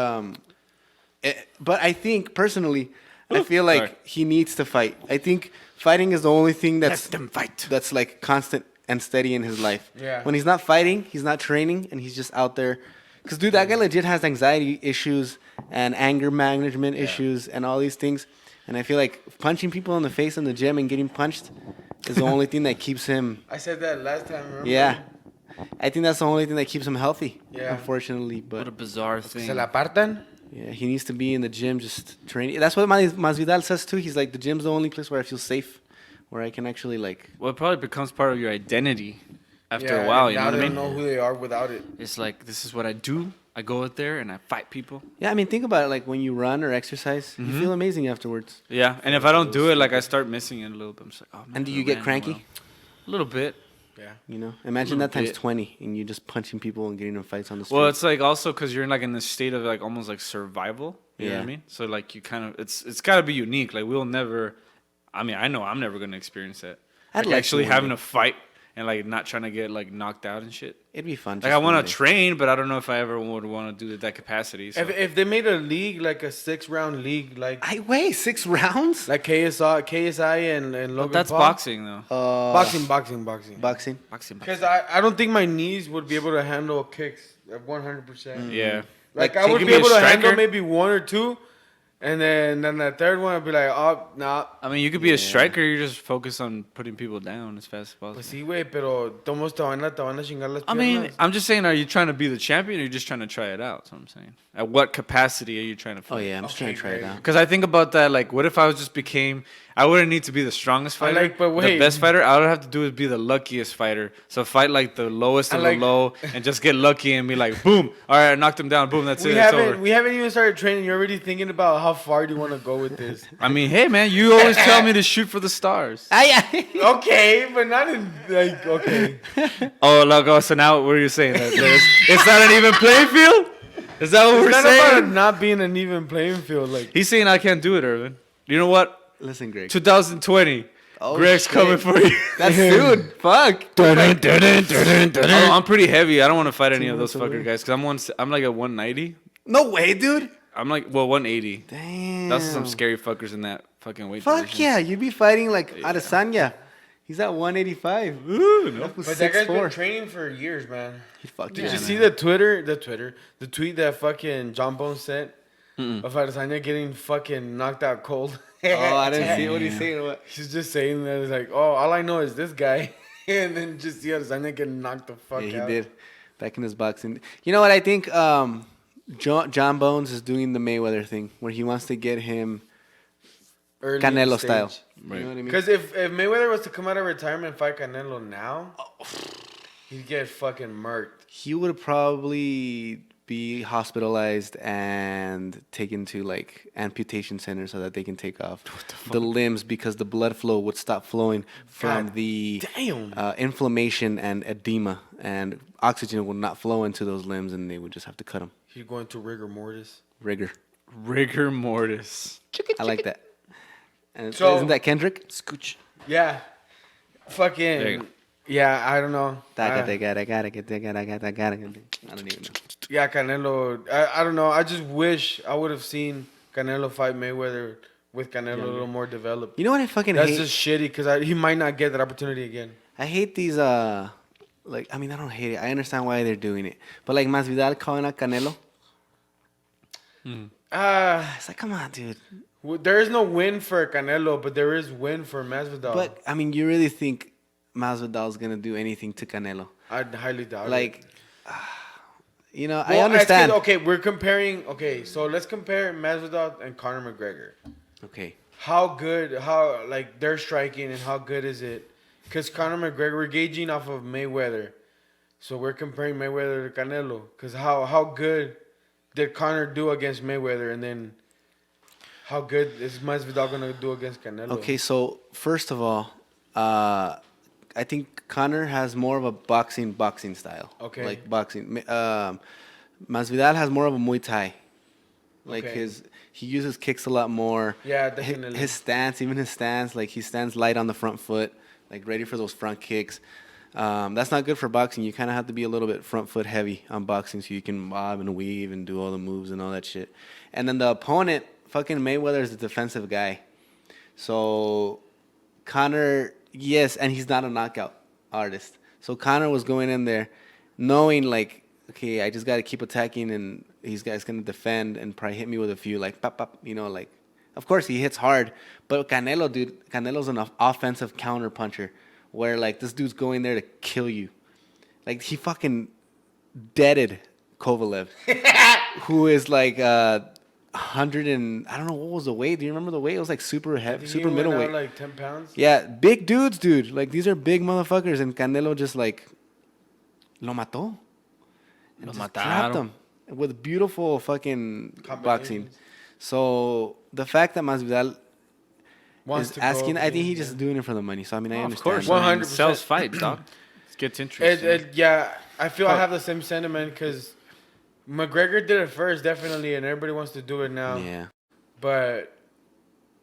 but I think personally, I feel like Sorry. he needs to fight. I think fighting is the only thing that's Let them fight. that's like constant and steady in his life. Yeah. When he's not fighting, he's not training, and he's just out there. Because, dude, that guy legit has anxiety issues and anger management issues and all these things. And I feel like punching people in the face in the gym and getting punched is the only thing that keeps him. I said that last time, remember? Yeah. I think that's the only thing that keeps him healthy, Yeah. unfortunately. What a But bizarre thing. Se la partan? yeah, he needs to be in the gym just training. That's what Masvidal says, too. He's like, the gym's the only place where I feel safe, where I can actually, like... Well, it probably becomes part of your identity after a while. You know now what I they mean? don't know who they are without it. It's like, this is what I do. I go out there and I fight people. Yeah, I mean, think about it. Like, when you run or exercise, you feel amazing afterwards. Yeah, and if I don't do it, like I start missing it a little bit. I'm just like, oh man. And do I you get ran cranky? well. A little bit. You know, imagine that times bit. 20, and you just punching people and getting in fights on the street. Well, it's like also because you're like in this state of like almost like survival. You know what I Yeah. mean? So like you kind of it's got to be unique. Like we'll never. I mean, I know I'm never gonna experience that. I'd Like, like actually to one having day. a fight and like not trying to get like knocked out and shit. It'd be fun. Like I want to train, but I don't know if I ever would want to do it that capacity. So. If they made a league, like a 6-round league, like I weigh 6 rounds. like KSI and Logan But that's Paul. boxing though. Boxing. Boxing. Boxing. Because I don't think my knees would be able to handle kicks at 100%. Yeah. Like Like, I would you be can be able a to handle striker? maybe 1 or 2, and then the third one I'd be like, oh, nah. I mean, you could be a striker. You just focus on putting people down as fast as possible. Pues sí, güey, pero tomos te van a chingar las piernas. I mean, I'm just saying, are you trying to be the champion or are you just trying to try it out? That's what I'm saying. At what capacity are you trying to Oh, fight? yeah, I'm just trying to try it great. out. Because I think about that, like, what if I was just became, I wouldn't need to be the strongest fighter, like, but the wait. best fighter. All I would have to do is be the luckiest fighter. So fight like the lowest of like- the low and just get lucky and be like, boom, all right, I knocked him down, boom, that's it, it's over. we haven't even started training. You're already thinking about how far do you want to go with this. I mean, hey, man, you always tell me to shoot for the stars. Okay, but not in, like, okay. Oh, look, oh, so now what are you saying? That it's not an even playing field? Is that what It's we're not saying? about not being an even playing field. Like, He's saying I can't do it, Irvin. You know what? Listen, Greg. 2020. Oh, Greg's shit. coming for you. That's soon. Fuck. Oh, I'm pretty heavy. I don't want to fight any of those fucker guys because I'm like a 190. No way, dude. I'm like 180. Damn. That's some scary fuckers in that fucking weight Fuck division. yeah, you'd be fighting like Adesanya. He's at 185. Ooh, no. But that guy's been training for years, man. Fuck Did yeah, you man. see the tweet that fucking John Bones sent of Adesanya getting fucking knocked out cold? Oh, I didn't see what he's saying. What? He's just saying that it's like, oh, all I know is this guy, and then just see Adesanya getting knocked the fuck Yeah, out. he did. Back in his boxing. You know what? I think John Bones is doing the Mayweather thing where he wants to get him Early Canelo stage. style. Right. You know what I mean? Because if Mayweather was to come out of retirement and fight Canelo now, he'd get fucking murked. He would probably be hospitalized and taken to like amputation centers so that they can take off the limbs because the blood flow would stop flowing from God the damn. inflammation and edema, and oxygen would not flow into those limbs, and they would just have to cut them. He'd go into rigor mortis. Rigor mortis. I like that. And So- isn't that Kendrick? Scooch. Yeah. There you Fucking. go. Yeah, I don't know. I don't even know. Yeah, Canelo. I don't know. I just wish I would have seen Canelo fight Mayweather with Canelo a little more developed. You know what I fucking That's hate? just shitty because he might not get that opportunity again. I hate these, like, I mean, I don't hate it. I understand why they're doing it. But, like, Masvidal calling out Canelo. It's like, come on, dude. Well, there is no win for Canelo, but there is win for Masvidal. But, I mean, you really think Masvidal's going to do anything to Canelo? I highly doubt it. Like, you know, I Well, understand. okay, we're comparing. Okay, so let's compare Masvidal and Conor McGregor. Okay. How like they're striking and how good is it? Because Conor McGregor, we're gauging off of Mayweather, so we're comparing Mayweather to Canelo. Because how good did Conor do against Mayweather, and then how good is Masvidal gonna do against Canelo? Okay, so, first of all, I think Conor has more of a boxing style. Okay. Like boxing. Masvidal has more of a Muay Thai. Like Okay. he uses kicks a lot more. Yeah, definitely. His stance, like he stands light on the front foot, like ready for those front kicks. That's not good for boxing. You kind of have to be a little bit front foot heavy on boxing so you can bob and weave and do all the moves and all that shit. And then the opponent, fucking Mayweather, is a defensive guy. So Conor, yes, and he's not a knockout artist. So Conor was going in there knowing like, okay, I just got to keep attacking and he's going to defend and probably hit me with a few like pop, pop, you know, like, of course he hits hard, but Canelo, dude, Canelo's an offensive counter puncher where like this dude's going there to kill you. Like he fucking deaded Kovalev, who is like 100 and I don't know what was the weight. Do you remember the weight? It was like super heavy, super middleweight. Like 10 pounds. Yeah, big dudes, dude. Like these are big motherfuckers, and Canelo just like lo mató. And just dropped him with beautiful fucking boxing. So the fact that Masvidal Wants is to asking, go, I think he's just doing it for the money. So I mean, I understand. Of course, 100%. sells fights, dog. It gets interesting. Yeah, I feel I have the same sentiment because McGregor did it first, definitely, and everybody wants to do it now. Yeah, But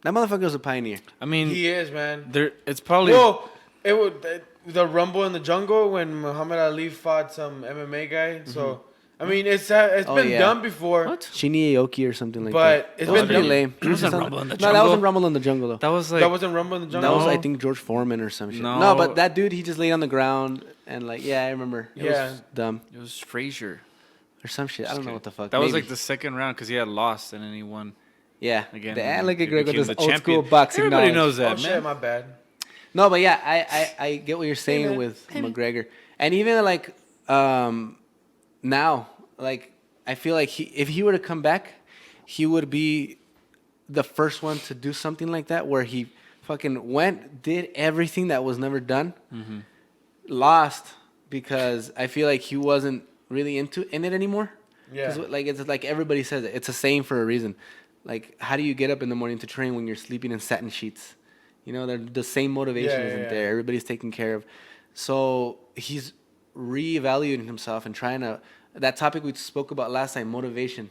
that motherfucker's a pioneer. I mean, he is, man. it's probably Well, it would the Rumble in the Jungle when Muhammad Ali fought some MMA guy. So I mean, it's been done before. What? Shinya Aoki or something like But that. it's That was been pretty done. lame. It wasn't Rumble in the No, that Jungle. wasn't Rumble in the Jungle though. that was like That wasn't Rumble in the That Jungle. was, No. I think, George Foreman or some shit. No. No, but that dude, he just laid on the ground and like, yeah, I remember. It Yeah. was dumb it was Frazier. or some shit. I don't know what the fuck. That was Maybe. like the second round because he had lost and then he won yeah. again. Damn, and look at he Greg with became this the old champion. school boxing Everybody knowledge. knows that, Oh man. shit, my bad. No, but yeah, I get what you're saying man. with McGregor, and even like now, like I feel like if he were to come back, he would be the first one to do something like that, where he fucking did everything that was never done, lost because I feel like he wasn't really in it anymore. Yeah. 'Cause, like it's like everybody says it. It's a saying for a reason. Like, how do you get up in the morning to train when you're sleeping in satin sheets? You know, the same motivation isn't there. Everybody's taken care of. So he's reevaluating himself and trying to, that topic we spoke about last time, motivation.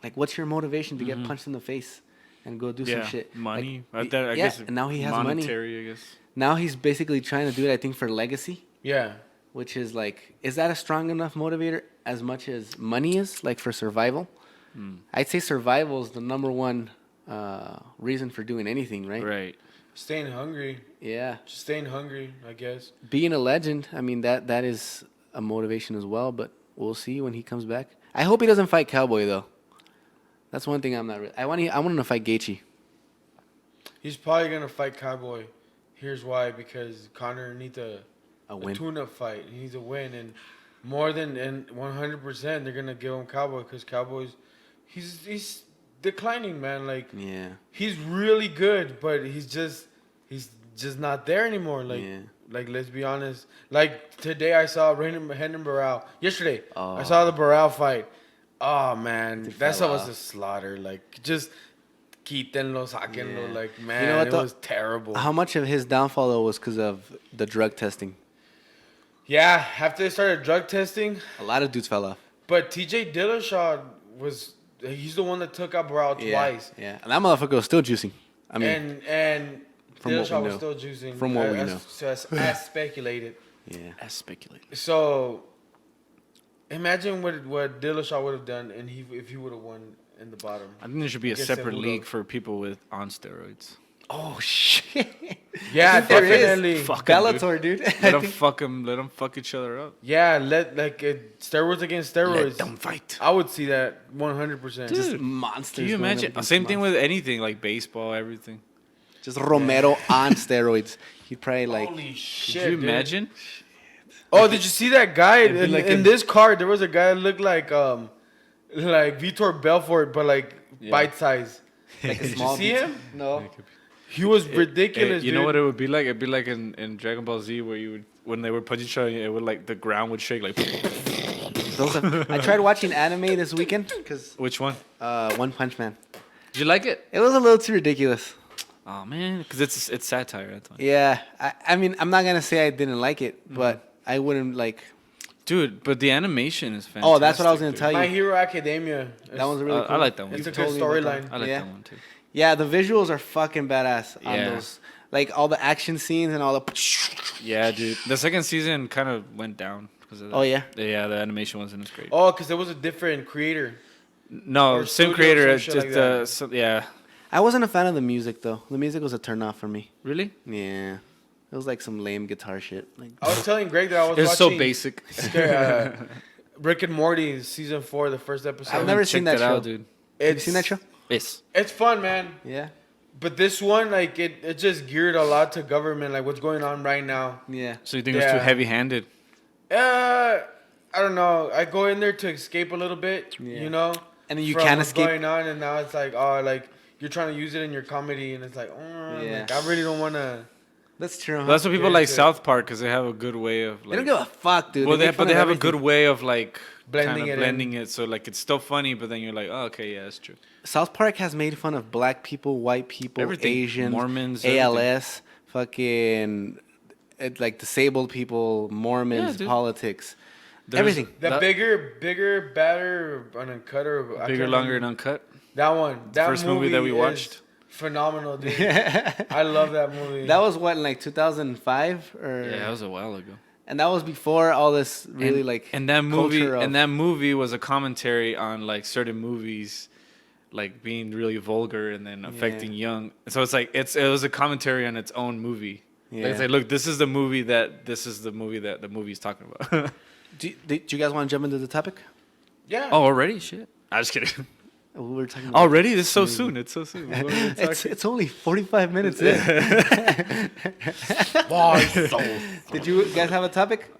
Like, what's your motivation to get punched in the face and go do some shit? Money. Like, I guess and now he has money. monetary, I guess. Now he's basically trying to do it, I think, for legacy. Yeah. Which is like, is that a strong enough motivator as much as money is, like for survival? I'd say survival is the number one reason for doing anything, right? Right. Staying hungry. Yeah. Just staying hungry, I guess. Being a legend, I mean, that is a motivation as well, but we'll see when he comes back. I hope he doesn't fight Cowboy, though. That's one thing I'm not really... I want him to fight Gaethje. He's probably going to fight Cowboy. Here's why. Because Conor needs a win. tune-up fight. He needs a win. And more than 100%, they're going to give him Cowboy. Because Cowboy's... He's declining, man. Like, yeah. He's really good, but he's just not there anymore. Like, yeah. Like, let's be honest. Like, today I saw Renan Barao. Yesterday, I saw the Barao fight. Oh, man. That stuff was a slaughter. Like, just quítenlo, sáquenlo. Like, man, you know what, it was terrible. How much of his downfall, though, was because of the drug testing? Yeah, after they started drug testing. A lot of dudes fell off. But TJ Dillashaw he's the one that took out Barao twice. Yeah, and that motherfucker was still juicing. I mean, and Dillashaw was know. still juicing. From what we know. As speculated. Yeah. As speculated. So, imagine what Dillashaw would have done if he would have won in the bottom. I think there should be a separate league for people on steroids. Oh, shit. Yeah, definitely. Bellator, dude. Let them fuck each other up. Yeah, steroids against steroids. Let them fight. I would see that 100%. Just monsters. Can you imagine? Same thing with anything, like baseball, everything. Just Romero on steroids. He'd probably like... Holy shit, Could you imagine? Oh, did you see that guy? In this card, there was a guy that looked like Vitor Belfort, but like bite size. Like a Did small you see him? No. He was ridiculous, You dude. know what it would be like? It'd be like in Dragon Ball Z where when they were punching each other, it would like the ground would shake like. I tried watching anime this weekend. Which one? One Punch Man. Did you like it? It was a little too ridiculous. Oh man, because it's satire. That's why. Yeah, I mean, I'm not gonna say I didn't like it, but I wouldn't like. Dude, but the animation is fantastic. Oh, that's what I was gonna tell you. My Hero Academia. That one's really cool. I like that one. It's a good storyline. I like that one too. Yeah, the visuals are fucking badass on those. Like all the action scenes and all the. Yeah, dude. The second season kind of went down because of that. Oh yeah. Yeah, the animation wasn't as great. Oh, because there was a different creater. No, same creator. It's just yeah. I wasn't a fan of the music though. The music was a turn off for me. Really? Yeah. It was like some lame guitar shit. Like, I was telling Greg that I was watching. It's so basic. Rick and Morty season 4, the first episode. I've never seen that show, dude. Have you seen that show? Yes. It's fun, man. Yeah. But this one, like, it just geared a lot to government, like what's going on right now. Yeah. So you think it's too heavy-handed? I don't know. I go in there to escape a little bit, you know? And then you from can't what's escape. going on, and now it's like, oh, like, you're trying to use it in your comedy, and it's like, oh, like, I really don't want to. That's true. That's what people like South Park, because they have a good way of like. They don't give a fuck, dude. Well, but they have a good way of like blending it, so like it's still funny, but then you're like, oh, okay, yeah, that's true. South Park has made fun of black people, white people, Everything. Asians, Mormons, ALS, fucking like disabled people, Mormons, politics, everything. The bigger, badder, uncut or Bigger, longer, and uncut. That one. That first movie that we watched. Phenomenal, dude. I love that movie. That was what, in like 2005 or? Yeah, that was a while ago. And that was before all this really and that movie was a commentary on like certain movies, like being really vulgar and then affecting young. So it's like it was a commentary on its own movie. Yeah. Like, it's like, look, this is the movie that the movie's talking about. do you guys want to jump into the topic? Yeah. Oh, already? Shit. I'm just kidding. We were talking about already? This is so soon. It's so soon. It's only 45 minutes in. Did you guys have a topic?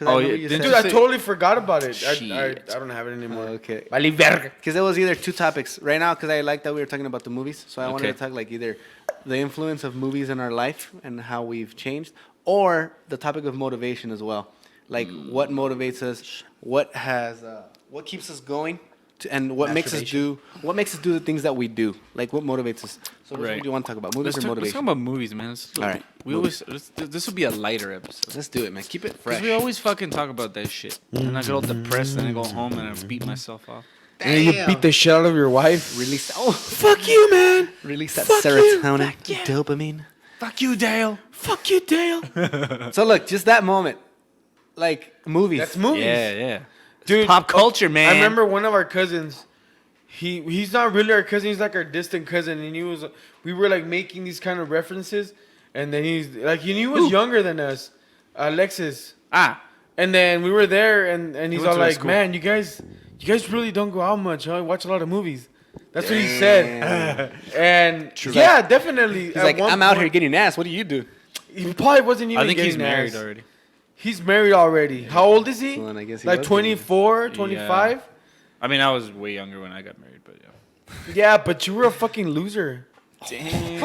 Oh, yeah. Dude, I totally forgot about it. I don't have it anymore. Okay. Because there was either two topics. Right now, because I like that we were talking about the movies. So I wanted to talk like either the influence of movies in our life and how we've changed, or the topic of motivation as well. Like what motivates us, what keeps us going, and what makes us do the things that we do. Like what motivates us. So what do you want to talk about? Movies or motivation? Let's talk about movies, man. All right. This will be a lighter episode. Let's do it, man. Keep it fresh. Because we always fucking talk about that shit. And I get all depressed and I go home and I beat myself off. Damn. And you beat the shit out of your wife. Release. Fuck you, man. Release that serotonin, dopamine. Fuck you, Dale. Fuck you, Dale. So look, just that moment, like movies. That's movies. Yeah. Dude, Pop culture, man. I remember one of our cousins. He's not really our cousin. He's like our distant cousin, and we were like making these kind of references, and then he's like, he was younger than us, Alexis. And then we were there, and he's all like, man, you guys really don't go out much. Huh? Watch a lot of movies. That's what he said. And yeah, definitely. He's like, I'm out here getting ass. What do you do? He probably wasn't even. I think he's getting married ass. already. He's married already. How old is he? Well, I guess he like was 24, 25? Yeah. I mean, I was way younger when I got married, but yeah. Yeah, but you were a fucking loser. Damn.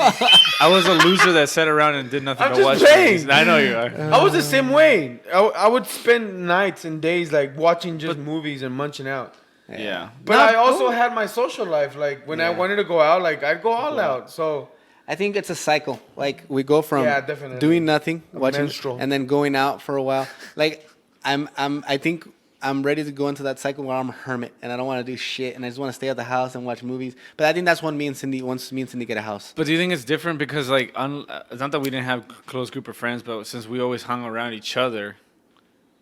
I was a loser that sat around and did nothing I'm but watch just playing. movies. I know you are. I was the same way. I would spend nights and days like watching just movies and munching out. Yeah. But I also had my social life. Like when I wanted to go out, like I'd go all out. So I think it's a cycle. Like we go from definitely. doing nothing, watching, menstrual. and then going out for a while. Like I think I'm ready to go into that cycle where I'm a hermit and I don't want to do shit and I just want to stay at the house and watch movies. But I think that's once me and Cindy get a house. But do you think it's different because like it's not that we didn't have a close group of friends, but since we always hung around each other,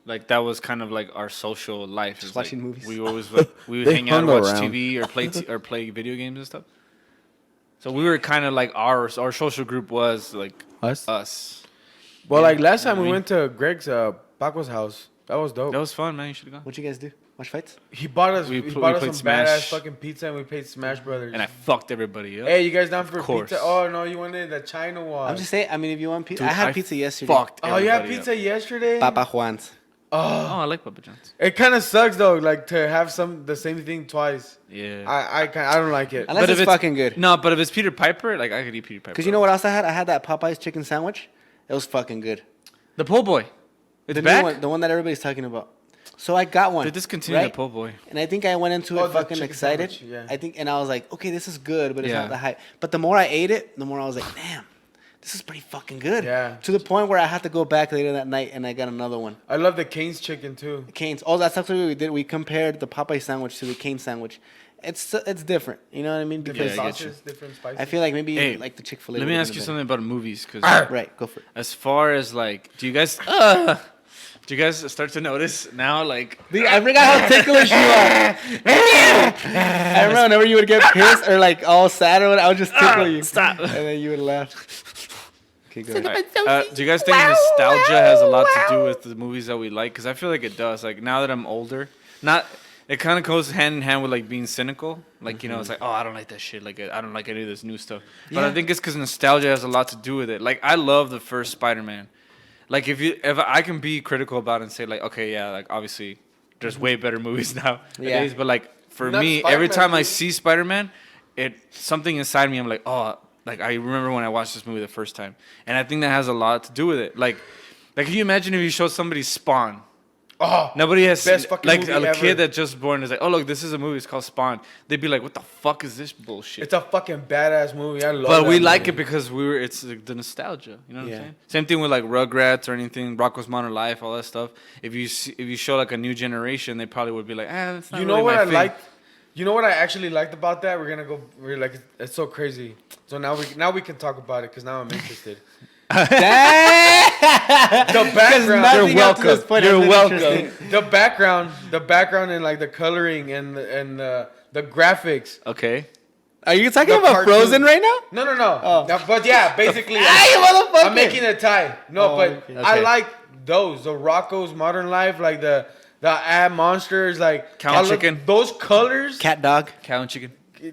like that was kind of like our social life. Just watching movies. We always we would hang out and watch TV or play video games and stuff. So we were kind of like our social group was like us. Well, like last time we went to Greg's Paco's house. That was dope. That was fun, man. You should have gone. What'd you guys do? Watch fights? He bought us. We He played bought us some Smash. badass fucking pizza, and we played Smash Brothers. And I fucked everybody up. Hey, you guys down for Of course. pizza? Oh no, you wanted the China one. I'm just saying. I mean, if you want pizza, Dude, I had I pizza yesterday. Fucked Oh, you had everybody pizza up. yesterday? Papa Juan's. Oh, I like Papa John's. It kind of sucks though, like to have the same thing twice. Yeah. I don't like it. Unless it's fucking good. No, but if it's Peter Piper, like I could eat Peter Piper. Because you know what else I had? I had that Popeye's chicken sandwich. It was fucking good. The po' boy. It's The new back. one, the one that everybody's talking about. So I got one. They discontinued right? the po' boy. And I think I went into Oh, it the fucking chicken excited. sandwich, yeah. I think, and I was like, okay, this is good, but it's Yeah. not the hype. But the more I ate it, the more I was like, damn, this is pretty fucking good. Yeah. To the point where I had to go back later that night and I got another one. I love the Cane's chicken too. Cane's. Oh, that's actually what we did. We compared the Popeye sandwich to the Cane sandwich. It's different. You know what I mean? Different Yeah, I get sauces, different spices. I feel like maybe Hey, like the Chick-fil-A. Let me would've ask been you better. something about movies, because Right, go for it. as far as like, do you guys start to notice now, like, Dude, I forgot how ticklish you are. I remember whenever you would get pissed or like all sad or whatever, I would just tickle you. Stop. And then you would laugh. Okay, go ahead. do you guys think nostalgia has a lot to do with the movies that we like? Because I feel like it does. Like now that I'm older, it kind of goes hand in hand with like being cynical. Like, you know, it's like, oh, I don't like that shit. Like, I don't like any of this new stuff. But I think it's because nostalgia has a lot to do with it. Like, I love the first Spider-Man. Like, if I can be critical about it and say like, okay, yeah, like obviously there's way better movies nowadays. But like for Not me, every Spider-Man, time I dude. see Spider-Man, something inside me, I'm like, oh, like I remember when I watched this movie the first time, and I think that has a lot to do with it. Like can you imagine if you showed somebody Spawn? Oh, Nobody has best fucking like movie a ever. kid that just born is like, oh look, this is a movie. It's called Spawn. They'd be like, what the fuck is this bullshit? It's a fucking badass movie. I love it. But we like it because it's like the nostalgia. You know what Yeah. I'm saying? Same thing with like Rugrats or anything, Rocko's Modern Life, all that stuff. If you show like a new generation, they probably would be like, that's not You really know what my I thing. liked? You know what I actually liked about that? We're like, it's so crazy. So now we can talk about it because now I'm interested. The background. Nothing up to this point has You're been welcome. interesting. The background and like the coloring and the graphics. Okay. Are you talking The about cartoon. Frozen right now? No. Oh. No, but yeah, basically. Hey, motherfucker! I'm making a tie. No, Oh, but okay. I Okay. like those. The Rocco's Modern Life, like the Ab Monsters, like Count I love Chicken. Those colors. Cat dog. Cow and chicken.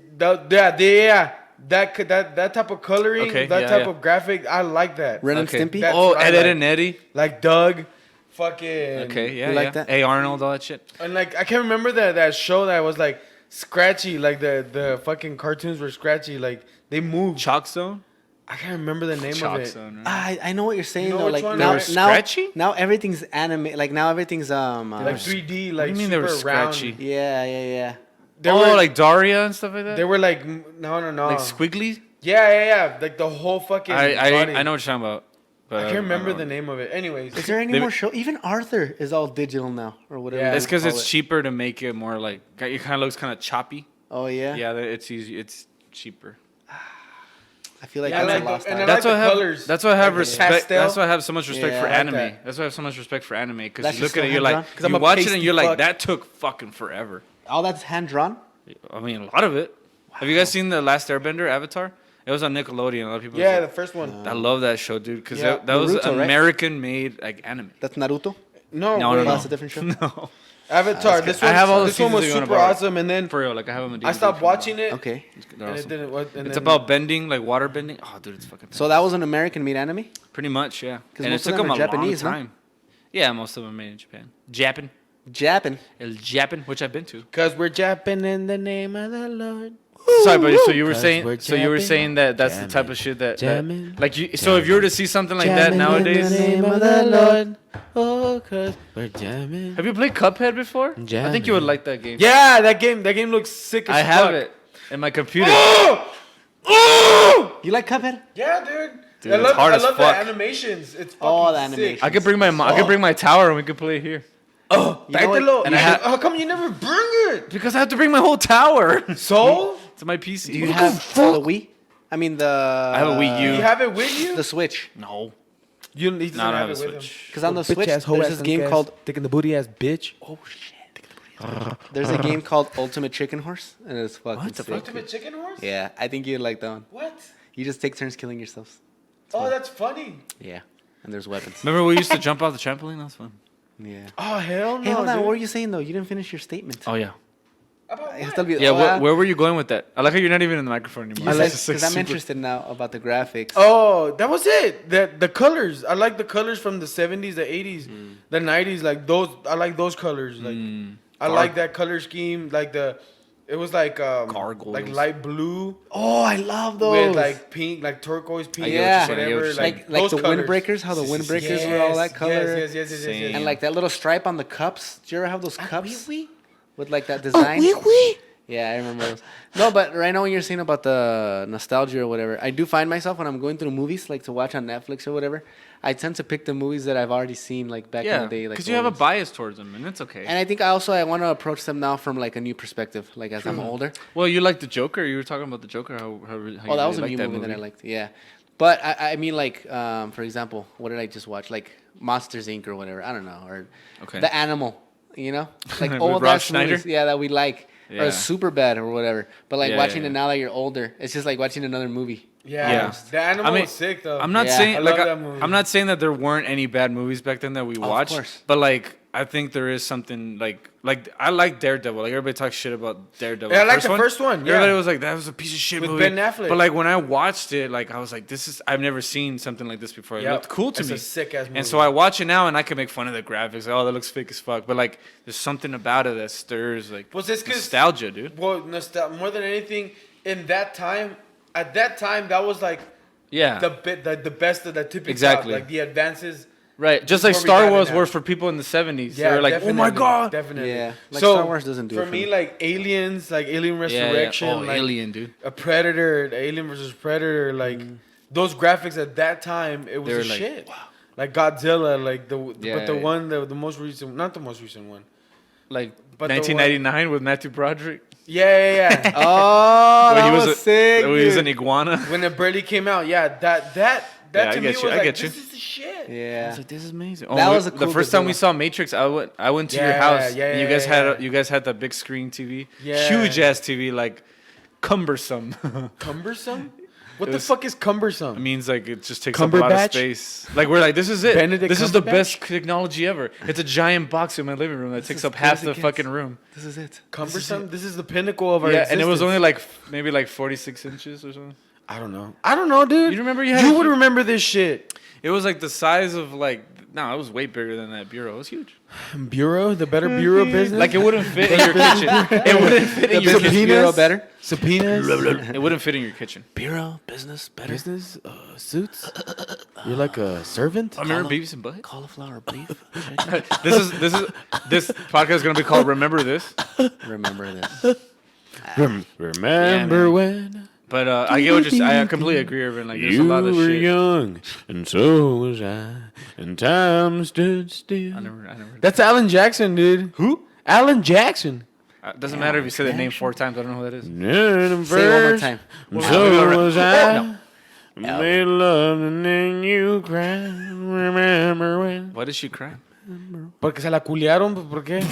Yeah. That type of coloring, Okay, that yeah, type yeah. of graphic, I like that. Ren and Okay. Stimpy. That's Oh, what I Ed, like. and Eddie. Like Doug, fucking. Okay, yeah, You yeah. like that? Hey Arnold, all that shit. And like I can't remember that show that was like scratchy, like the fucking cartoons were scratchy, like they moved. Chalk Zone. I can't remember the name Chalk of it. Zone. Right? I know what you're saying You know though. which Like one? now, They were now, scratchy? now everything's anime. Like now everything's Like 3D, like do you mean super they were round. scratchy? Yeah. They oh, were like Daria and stuff like that. they were like no. like squiggly. Yeah. Like the whole fucking. body. I know what you're talking about. But I can't remember don't the know. name of it. Anyways, Is there any They- more show? Even Arthur is all digital now, or whatever. Yeah. you It's because call it's it. cheaper to make it more like it kind of looks kind of choppy. Oh yeah. Yeah, it's easy. It's cheaper. I feel like Yeah, I that's like a lost the- and art. I That's like why I the have. colors. That's why I have Like respect. pastel. That's why I have so much respect Yeah, for I like anime. that. That's why I have so much respect for anime because That's you look just at so it, you're like, hand-drawn? 'Cause I'm you a watch it and pasty you're like, fuck. that took fucking forever. All that's hand drawn. I mean, a lot of it. Have you guys seen the Last Airbender Avatar? It was on Nickelodeon. A lot of people. Yeah, was the like, first one. I love that show, dude, because Yeah. that was Naruto, right? American-made like anime. That's Naruto. No, No, wait. no, no. That's a different show. No, Avatar. This I one, have all the this one was seasons that you super wanna borrow. awesome, and then for real. Like I have them. I stopped watching it. Okay. They're And it awesome. didn't. And It's then- about bending, like water bending. Oh, dude, it's fucking. So that was an American-made anime. pretty much, yeah. 'Cause And it most of took them them are a Japanese, no? long time. Yeah, most of them are made in Japan. Japan, Japan. El Japan, which I've been to. Cause we're japping in the name of the Lord. Sorry, but so you were 'Cause saying, we're so you were jamming, saying that that's the type jamming, of shit that jamming, like you. So if you were to see something like that Jamming nowadays, in the name of the Lord. Oh, cause we're jamming. have you played Cuphead before? I think you would like that game. Yeah, that game looks sick as I fuck. have it in my computer. You like Cuphead? Yeah, dude. Dude, I it's love, hard I as love fuck. the animations. It's fucking Oh, the sick. animation. I could bring my tower and we could play it here. Oh, You know what? tráetelo. And I ha- How come you never bring it? Because I have to bring my whole tower So? to my PC. Do you have the Wii? I mean the. I have a Wii U. You have it with you? The Switch. No, You he doesn't no, I don't have have a it with him. Switch. Because on the Bitch Switch, ass, hoe there's ass, this game ass, called. dick in the booty ass bitch. Oh shit. There's a game called Ultimate Chicken Horse, and it's fucking What the sick. Ultimate Chicken Horse? Yeah, I think you'd like that one. What? You just take turns killing yourselves. Oh, that's funny. Yeah, and there's weapons. Remember we used to jump off the trampoline? That was fun. Yeah. Oh hell no. Hey, hold on. dude. What were you saying though? You didn't finish your statement. Oh yeah. About I have what? to be- Yeah, oh, where were you going with that? I like how you're not even in the microphone anymore. Because I'm interested now about the graphics. Oh, that was it. The colors. I like the colors from the 70s, the 80s, the 90s. Like those. I like those colors. Like I like that color scheme. Like it was like Gargoyles. like light blue Oh, I love those. with like pink, like turquoise pink. Yeah. whatever. like those the colors. windbreakers, how the windbreakers were all that color. Yes. Same. And like that little stripe on the cups. Do you ever have those cups? oui. With like that design? Yeah, I remember those. No, but right now when you're saying about the nostalgia or whatever, I do find myself when I'm going through movies, like to watch on Netflix or whatever, I tend to pick the movies that I've already seen like back in Yeah, the day. Like because you have a old ones. bias towards them, and it's okay. And I think I want to approach them now from like a new perspective, like as I'm older. Well, you like the Joker. You were talking about the Joker. How you Oh, that was a really new liked movie that I liked. Yeah, but I mean like for example, what did I just watch? Like Monsters Inc. or whatever. I don't know, or Okay. The Animal. You know, like With old Rob ass Schneider? movies. Yeah, that we like. Yeah. Or Super Bad or whatever. But like Yeah, watching yeah, it now that you're older, it's just like watching another movie. Yeah. Yeah. The animal was sick though. I'm not Yeah. saying I like love that movie. I'm not saying that there weren't any bad movies back then that we watched, course. but like I think there is something like I like Daredevil. Like everybody talks shit about Daredevil. Yeah, I like the first one, yeah. Everybody was like that was a piece of shit With movie. Ben Affleck. But like when I watched it, like I was like, I've never seen something like this before. It Yep. looked cool to It's me. a sick-ass movie. And so I watch it now and I can make fun of the graphics. Like, oh, that looks fake as fuck. But like there's something about it that stirs like Well, it's 'cause- nostalgia, dude. Well, more than anything, in that time, at that time, that was like Yeah. the best of the tippy Exactly. top, like the advances. Right, just like Before we Star got Wars it now. were for people in the 70s. Yeah, they were like, oh my god. definitely. Yeah, like so Star Wars doesn't do for it for me. me. Like Aliens, like Alien Yeah, Resurrection, yeah. Oh, like Alien, dude. a Predator, Alien versus Predator, like those graphics at that time, it was They were a like, shit. Like Godzilla, like Yeah, but the yeah. one, the most recent, not the most recent one. Like But the 1999 with Matthew Broderick. Yeah. Oh, When that he was, was sick. When he was an dude. iguana. When it barely came out, yeah, that Yeah, I to me get was you, I like, get you. this is the shit. I Yeah. was like, this is amazing. That Oh, was a the cool first time we design. saw Matrix. I went to your Yeah, house. yeah, and you yeah, guys yeah. you guys had that big screen TV. Yeah. Huge ass TV, like cumbersome. Cumbersome? What It the was- fuck is It cumbersome? means like it just takes up a lot of Cumberbatch? space. Like we're like, this is it. Benedict this is the Cumberbatch? best technology ever. It's a giant box in my living room that takes is up half crazy the kids. fucking room. This is it. Cumbersome? This is the pinnacle of our Yeah, and it was existence. only like maybe like 46 inches or something. I don't know, dude. You remember you had a would hu- remember this shit. It was like the size of like no, it was way bigger than that bureau. It was huge. Bureau, the better bureau business. Like it wouldn't fit in your kitchen. It wouldn't fit in your Business kitchen. Bureau better. Subpoenas, It wouldn't fit in your kitchen. Bureau, business, better. business, suits. You're like a servant. I remember Beavis and Butt. Cauliflower beef. This podcast is gonna be called Remember This. Remember this. Remember man. when But I get what you're saying. I completely agree, Irvin. Like there's a lot of shit. young, and so was I, and time stood still. I never. That's Alan Jackson, dude. Who? Alan Jackson. Doesn't matter if you say that name 4 times. I don't know who that is. Say it one more time. And so was I, They love and then you cry. Remember when? Why did she cry? Porque se la culiaron, pues, ¿por qué?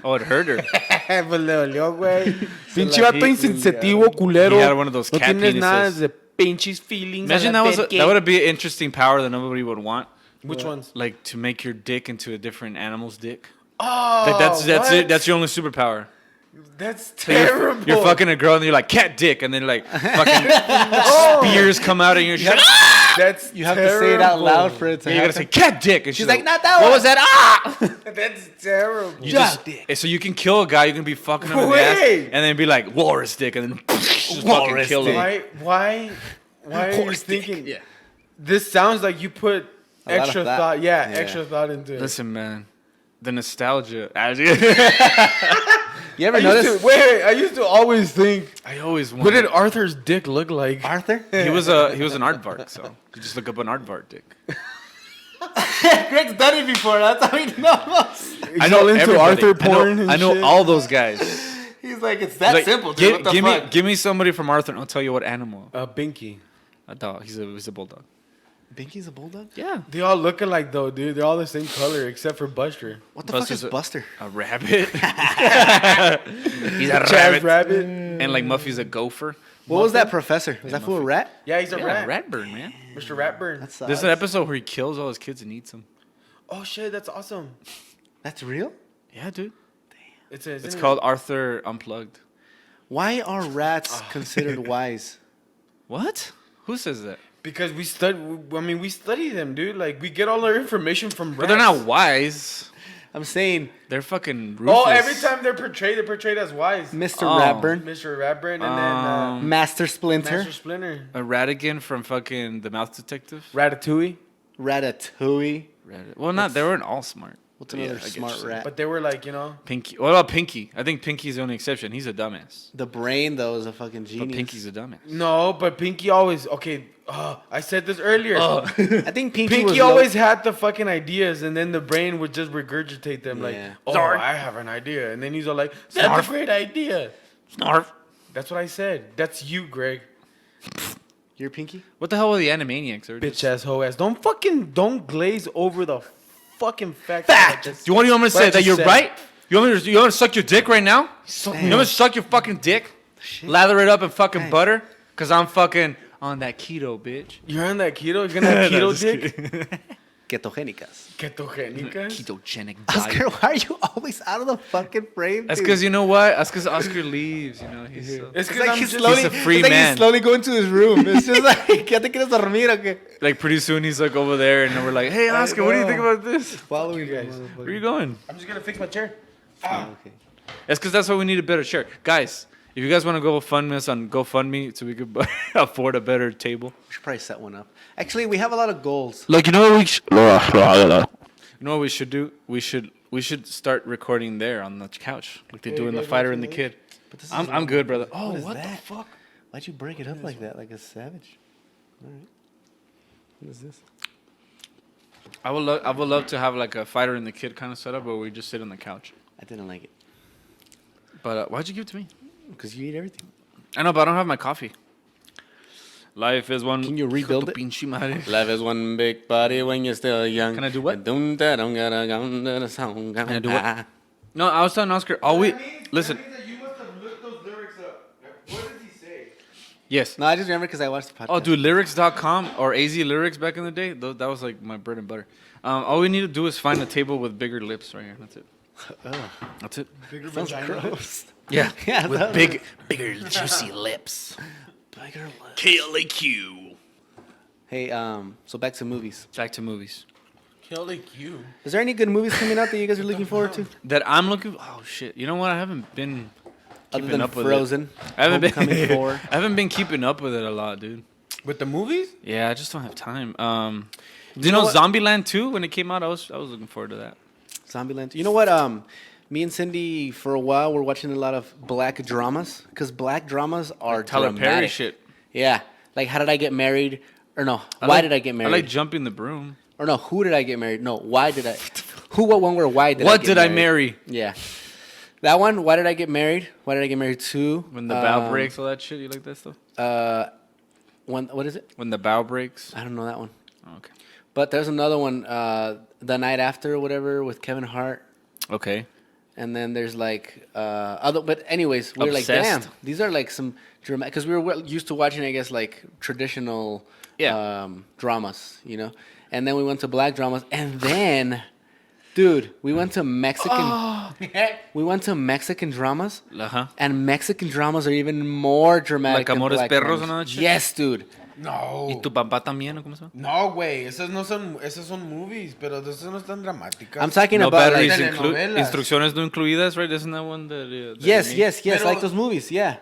Oh, it hurt her. Pues le dolió, güey. Pinche vato insensitivo, culero. He had one of those no cat tienes penises. nada de pinches feelings. Imagine that would be an interesting power that nobody would want. Which ones? Like to make your dick into a different animal's dick. Oh, Like that's what? it. That's your only superpower. That's So you're- terrible. You're fucking a girl and you're like cat dick, and then like fucking spears come out and you're just like, ah! That's You have to say it out loud for it to Yeah, you gotta happen. say cat dick, and She's like, not that What one. was that? Ah! That's terrible. You just, so you can kill a guy, you can be fucking him in the ass, Wait. and then be like walrus dick, and then just fucking kill him. Why are you Horse thinking? dick. This sounds like you put A lot of extra thought. thought. Yeah, Yeah. extra thought into it. Listen, man, the nostalgia. You ever I notice? I used to always think, I always what wanted. did Arthur's dick look like? Arthur? He was an aardvark, so you just look up an aardvark dick. Greg's done it before. That's how he knows. I know into everybody. Arthur porn and I know shit. all those guys. He's like, it's that Like, simple, dude. What the fuck? give me somebody from Arthur, and I'll tell you what animal. Binky. A dog. He's a bulldog. Binky's a bulldog? Yeah. They all look alike though, dude. They're all the same color except for Buster. What the fuck Buster's is Buster? A rabbit. He's a Chaz rabbit. Rabbit. And like Muffy's a gopher. What was that professor? Was that fool a rat? Yeah, he's a Yeah, rat. Ratburn, man. Mr. Ratburn. That's There's an episode where he kills all his kids and eats them. Oh shit, that's awesome. That's real? Yeah, dude. It's called Arthur Unplugged. Why are rats considered wise? What? Who says that? because we study them, dude. Like we get all our information from rats. But they're not wise. I'm saying They're fucking ruthless. Oh, every time they're portrayed as wise. Mr. Oh. Ratburn, Mr. Ratburn, and then Master Splinter, Master Splinter, A Ratigan from fucking The Mouth Detective. Ratatouille. Ratatouille. Well, not they weren't all smart. What's another I get smart you. rat? But they were like, Pinky. What about Pinky? I think Pinky's the only exception. He's a dumbass. The brain, though, is a fucking genius. But Pinky's a dumbass. no, but Pinky always I said this earlier. I think Pinky Pinky was always had the fucking ideas, and then the brain would just regurgitate them. Like, Yeah. I have an idea, and then he's all like, "That's a great idea." Snarf. That's what I said. That's you, Greg. You're Pinky? What the hell were the Animaniacs? Bitch ass hoe ass. Don't glaze over the fucking fact. Do you want me to say that you're right? You want me to suck your dick right now? You want me to suck your fucking dick? Lather it up in fucking butter? Because I'm fucking on that keto, bitch. You're on that keto? You're gonna have No, keto just dick? Ketogénicas. Ketogénica? Ketogenic Oscar, why are you always out of the fucking frame? That's dude? because you know what? That's because Oscar leaves. You know he's. It's It's because like he's he's a free it's like man. he's slowly going to his room. It's just like, ¿ya te quieres dormir o qué? Like pretty soon he's like over there, and then we're like, "Hey Oscar, what do you think about this? Following guys. Where are you going?" I'm just gonna fix my chair. Okay. That's because that's why we need a better chair, guys. If you guys want to go fund us on GoFundMe so we could afford a better table. We should probably set one up. Actually, we have a lot of goals. Like, you know what you know what we should do? We should start recording there on the couch, like they do in The Fighter and the Kid. But this I'm good, brother. Oh, What is what that? the fuck? Why'd you break it up like that, like a savage? All right. What is this? I would love to have like a Fighter and the Kid kind of setup where we just sit on the couch. I didn't like it. But why'd you give it to me? Because you eat everything. I know, but I don't have my coffee. Life is one. Can you rebuild it? Pinche madre. Life is one big party when you're still young. Can I do what? Can I do what? No, I was telling Oscar. Listen. You must have looked those lyrics up. What does he say? Yes. No, I just remember because I watched the podcast. Oh, dude, lyrics.com or AZ Lyrics back in the day. That was like my bread and butter. All we need to do is find a table with bigger lips right here. That's it. That's it. Bigger Sounds vagina. gross. Yeah. Yeah, With that- bigger juicy lips. Bigger lips. KLAQ. Hey, so back to movies. Back to movies. Kelly Q. Is there any good movies coming out that you guys are looking forward to? That I'm looking. Oh shit! You know what? I haven't been Other keeping than up with Frozen, it. I haven't Homecoming been. 4. I haven't been keeping up with it a lot, dude. With the movies? Yeah, I just don't have time. Do you know what? Zombieland 2 when it came out? I was looking forward to that. Zombieland. You know what? Me and Cindy, for a while, were watching a lot of black dramas because black dramas are Tyler Perry dramatic. shit. Yeah, like How Did I Get Married? Or no, I Why like- Did I Get Married? I like Jumping the Broom. Or no, Who Did I Get Married? No, Why Did I? Who, what, when, where, why did I What get did I married? marry? Yeah, that one. Why Did I Get Married? Why Did I Get Married 2? When the valve breaks, all that shit. You like that stuff? What is it? When the bow breaks. I don't know that one. Oh, okay. But there's another one, The Night After or whatever, with Kevin Hart. Okay. And then there's like other. But anyways, we were like, Obsessed. damn, these are like some dramatic. Because we were used to watching, I guess, like traditional dramas, you know. And then we went to black dramas, and then, dude, we went to Mexican. We went to Mexican dramas, and Mexican dramas are even more dramatic. Like than Amores black Perros dramas. and all that shit? Yes, dude. No. ¿Y tu papá también? ¿Cómo se llama? No, güey. Esas son movies, pero esas no están dramáticas. I'm talking No about like batteries telenovelas. Instrucciones no incluidas, right? Isn't that one that yes, Pero- like those movies, yeah.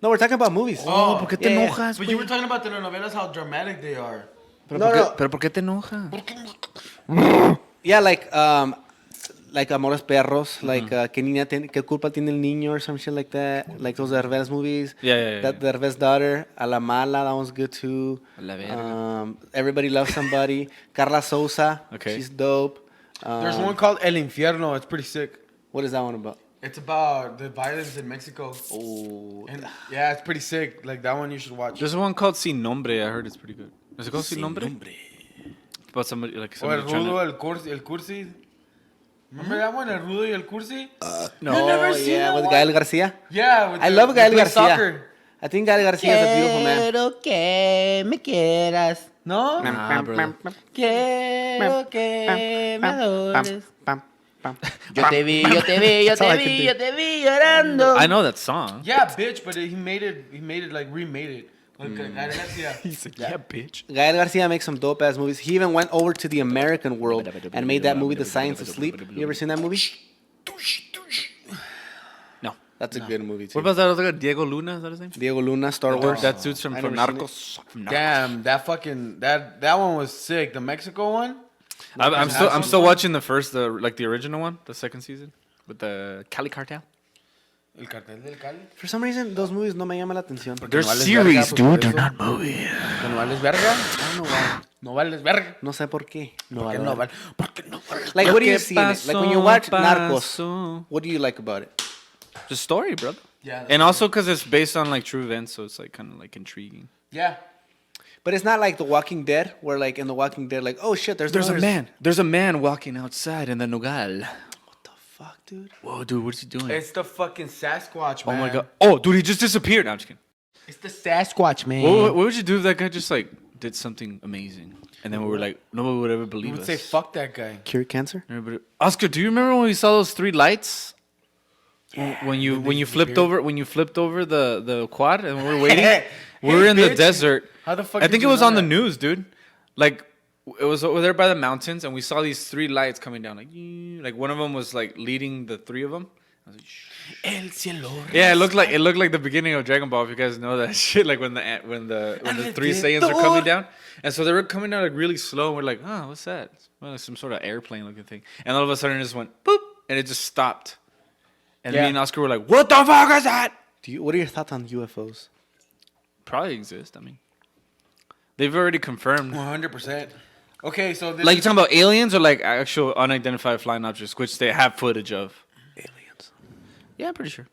No, we're talking about movies. Oh, ¿por qué te yeah. enojas? But you were talking about telenovelas, how dramatic they are. ¿Pero por qué te enojas? Yeah, like Amores Perros, like ¿Qué culpa tiene el niño or some shit like that? Like those Derbez movies. Yeah. That Derbez daughter, A la Mala, that one's good too. A la verga. Everybody Loves Somebody. Carla Souza, Okay. she's dope. There's one called El Infierno. It's pretty sick. What is that one about? It's about the violence in Mexico. Oh, And yeah, it's pretty sick. Like that one you should watch. There's one called Sin Nombre. I heard it's pretty good. Is it called Sin Nombre? It's about somebody like O El somebody trying Rudo, to... el Cursi. Remember that one? El Rudo y el Cursi? no, I've never seen yeah, that with one. Gael Garcia. Yeah. With I the- love they Gael play Garcia. soccer. I think Gael Garcia is a beautiful man. Quiero que me quieras. No? Nah, brother. Quiero que me adores. Yo te vi, yo te vi, yo te vi, yo te vi llorando. I know that song. Yeah, bitch, but he made it like remade it. Like, Gael Garcia. He's like, yeah, bitch. Gael Garcia makes some dope ass movies. He even went over to the American world and made that movie, The Science of Sleep. You ever seen that movie? No. That's a good movie too. What about that other guy? Diego Luna, is that his name? Diego Luna, Star Wars. That dude's from I never Narcos. Damn, that fucking that one was sick. The Mexico one. I'm still watching the first, the original one, the second season with the Cali Cartel. El cartel del Cali. For some reason, those movies no me llaman la atención. They're no vales series, verga, pues, dude. por They're eso. not movies. ¿Que no vales verga? I don't know why. No vales verga. No sé por qué. No, ¿Por qué vale no verga. vales? ¿Por qué no vales? Like, what do you ¿Qué see in it? Like, when you watch Narcos, what do you like about it? The story, brother. Yeah. And also because it's based on like true events, so it's like kind of like intriguing. Yeah. But it's not like The Walking Dead, where like in The Walking Dead, like, oh shit, there's a man walking outside in the Nogal. What the fuck, dude? Whoa, dude, what is he doing? It's the fucking Sasquatch, Oh man. my god. Oh, dude, he just disappeared. No, I'm just kidding. It's the Sasquatch, man. What would you do if that guy just like did something amazing, and then we were like, nobody would ever You believe would us? say, fuck that guy. Cure cancer? Everybody... Oscar, do you remember when we saw those three lights? When you flipped over the quad and we were waiting, we were in the bitch. desert. How the fuck I did think it you was know on the that? news, dude. Like it was over there by the mountains, and we saw these three lights coming down. Like one of them was like leading the three of them. I was like, shh. El cielo. Yeah, it looked like the beginning of Dragon Ball. If you guys know that shit, like when the three Saiyans are coming down, and so they were coming down like really slow. And we're like, oh, what's that? Well, it's some sort of airplane looking thing. And all of a sudden, it just went boop, and it just stopped. And Yeah. me and Oscar were like, what the fuck is that? What are your thoughts on UFOs? Probably exist. I mean, they've already confirmed. 100%. Okay, so this Like you talking about aliens or like actual unidentified flying objects, which they have footage of. Aliens. Yeah, I'm pretty sure.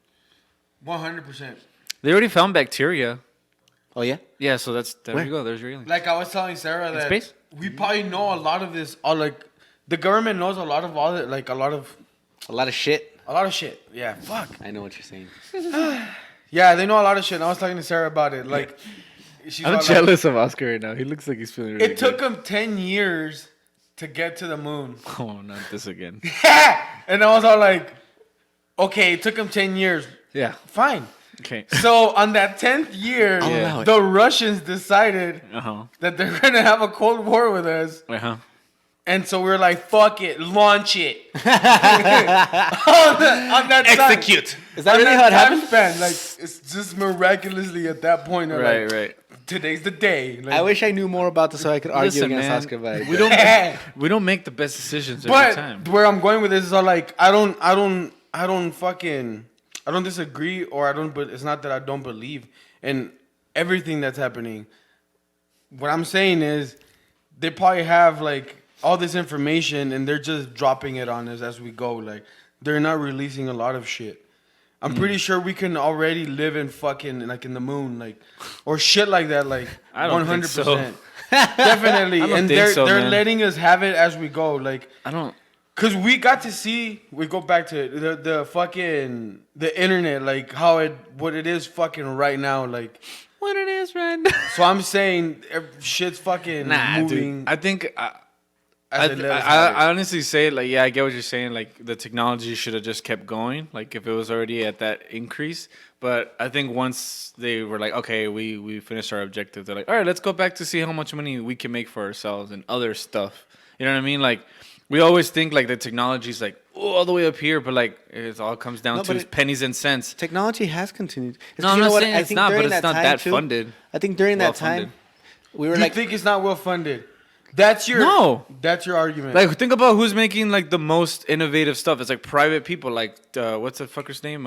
100%. They already found bacteria. Oh yeah? Yeah, so there Where? you go. There's your alien. Like I was telling Sarah that space? we probably know a lot of this. All like the government knows a lot of all it, like a lot of shit. A lot of shit. Yeah. Fuck. I know what you're saying. Yeah, they know a lot of shit. And I was talking to Sarah about it. Like, she's all I'm like, jealous of Oscar right now. He looks like he's feeling really It took him 10 years to get to the moon. Oh, not this again. And I was all like, okay, it took him 10 years. Yeah. Fine. Okay. So on that 10th year, I'll allow it. the Russians decided Uh-huh. that they're going to have a Cold War with us. Uh-huh. And so we're like, fuck it, launch it. on that Execute. Time, Is that on really how it time happened? Span, like, it's just miraculously at that point. they're Right, like, right. Today's the day. Like, I wish I knew more about this so I could argue Listen, against man, Oscar. But we don't make the best decisions every But time. where I'm going with this is all like, I don't disagree, but it's not that I don't believe in everything that's happening. What I'm saying is they probably have like all this information and they're just dropping it on us as we go. Like they're not releasing a lot of shit. I'm pretty sure we can already live in fucking like in the moon, like or shit like that, like I don't 100%. think so. Definitely, I don't and think they're so, they're man. letting us have it as we go, like I don't. cause we got to see. We go back to it, the fucking the internet, like how what it is fucking right now, like What it is right now. so I'm saying shit's fucking Nah, moving. dude. I think as they let us have it. I honestly say, like, yeah, I get what you're saying. Like, the technology should have just kept going. Like, if it was already at that increase. But I think once they were like, okay, we finished our objective, they're like, all right, let's go back to see how much money we can make for ourselves and other stuff. You know what I mean? Like, we always think like the technology's like all the way up here, but like it all comes down to pennies and cents. Technology has continued. No, I'm not saying it's not, but it's not that funded. I think during that Well-funded. time, we were You like, think it's not well funded? That's your That's your argument. Like, think about who's making like the most innovative stuff. It's like private people. Like, what's the fucker's name?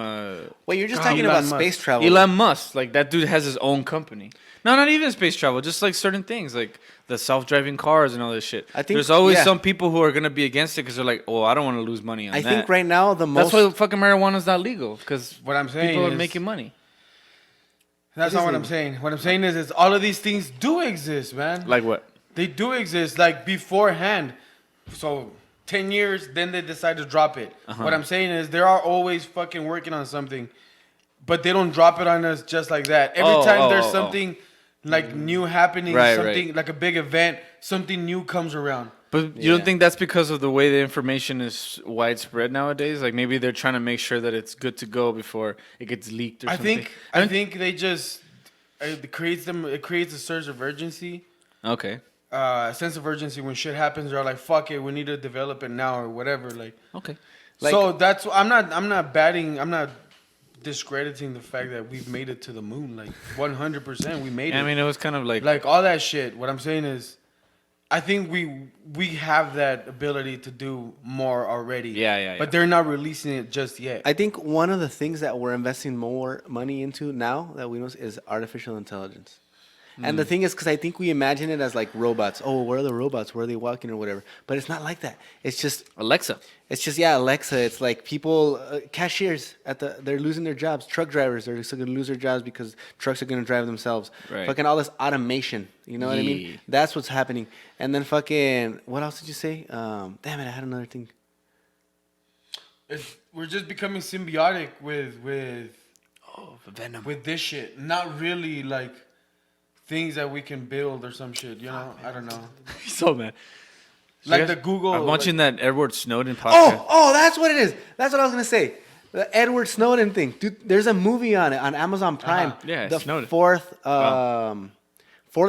wait, you're just talking about space travel. Elon Musk. Like, that dude has his own company. No, not even space travel. Just like certain things, like the self-driving cars and all this shit. I think there's always some people who are gonna be against it because they're like, oh, I don't want to lose money on I that. think right now the most. That's why fucking marijuana's not legal because what I'm saying people are is- making money. That's not what I'm saying. What I'm saying is all of these things do exist, man. Like what? They do exist, like beforehand. So 10 years, then they decide to drop it. Uh-huh. What I'm saying is they are always fucking working on something, but they don't drop it on us just like that. Every time there's something like new happening, something like a big event, something new comes around. But you don't think that's because of the way the information is widespread nowadays? Like maybe they're trying to make sure that it's good to go before it gets leaked or something. I think they just it creates a surge of urgency. Okay. A sense of urgency when shit happens. They're like, fuck it, we need to develop it now or whatever. Like, okay. So that's I'm not discrediting the fact that we've made it to the moon. Like 100%, we made it. I mean, it was kind of like all that shit. What I'm saying is, I think we have that ability to do more already. Yeah. But they're not releasing it just yet. I think one of the things that we're investing more money into now that we know is artificial intelligence. And the thing is, because I think we imagine it as like robots. Oh, where are the robots? Where are they walking or whatever? But it's not like that. It's just Alexa. It's just Alexa. It's like people, cashiers they're losing their jobs. Truck drivers are going to lose their jobs because trucks are going to drive themselves. Right. Fucking all this automation. You know what I mean? That's what's happening. And then fucking what else did you say? Damn it, I had another thing. We're just becoming symbiotic with Venom. with this shit. Not really like things that we can build or some shit. You know, I don't know. He's so mad. Like the Google. I'm watching that Edward Snowden podcast. Oh, that's what it is. That's what I was gonna say. The Edward Snowden thing, dude. There's a movie on it on Amazon Prime. Yeah, the Snowden. fourth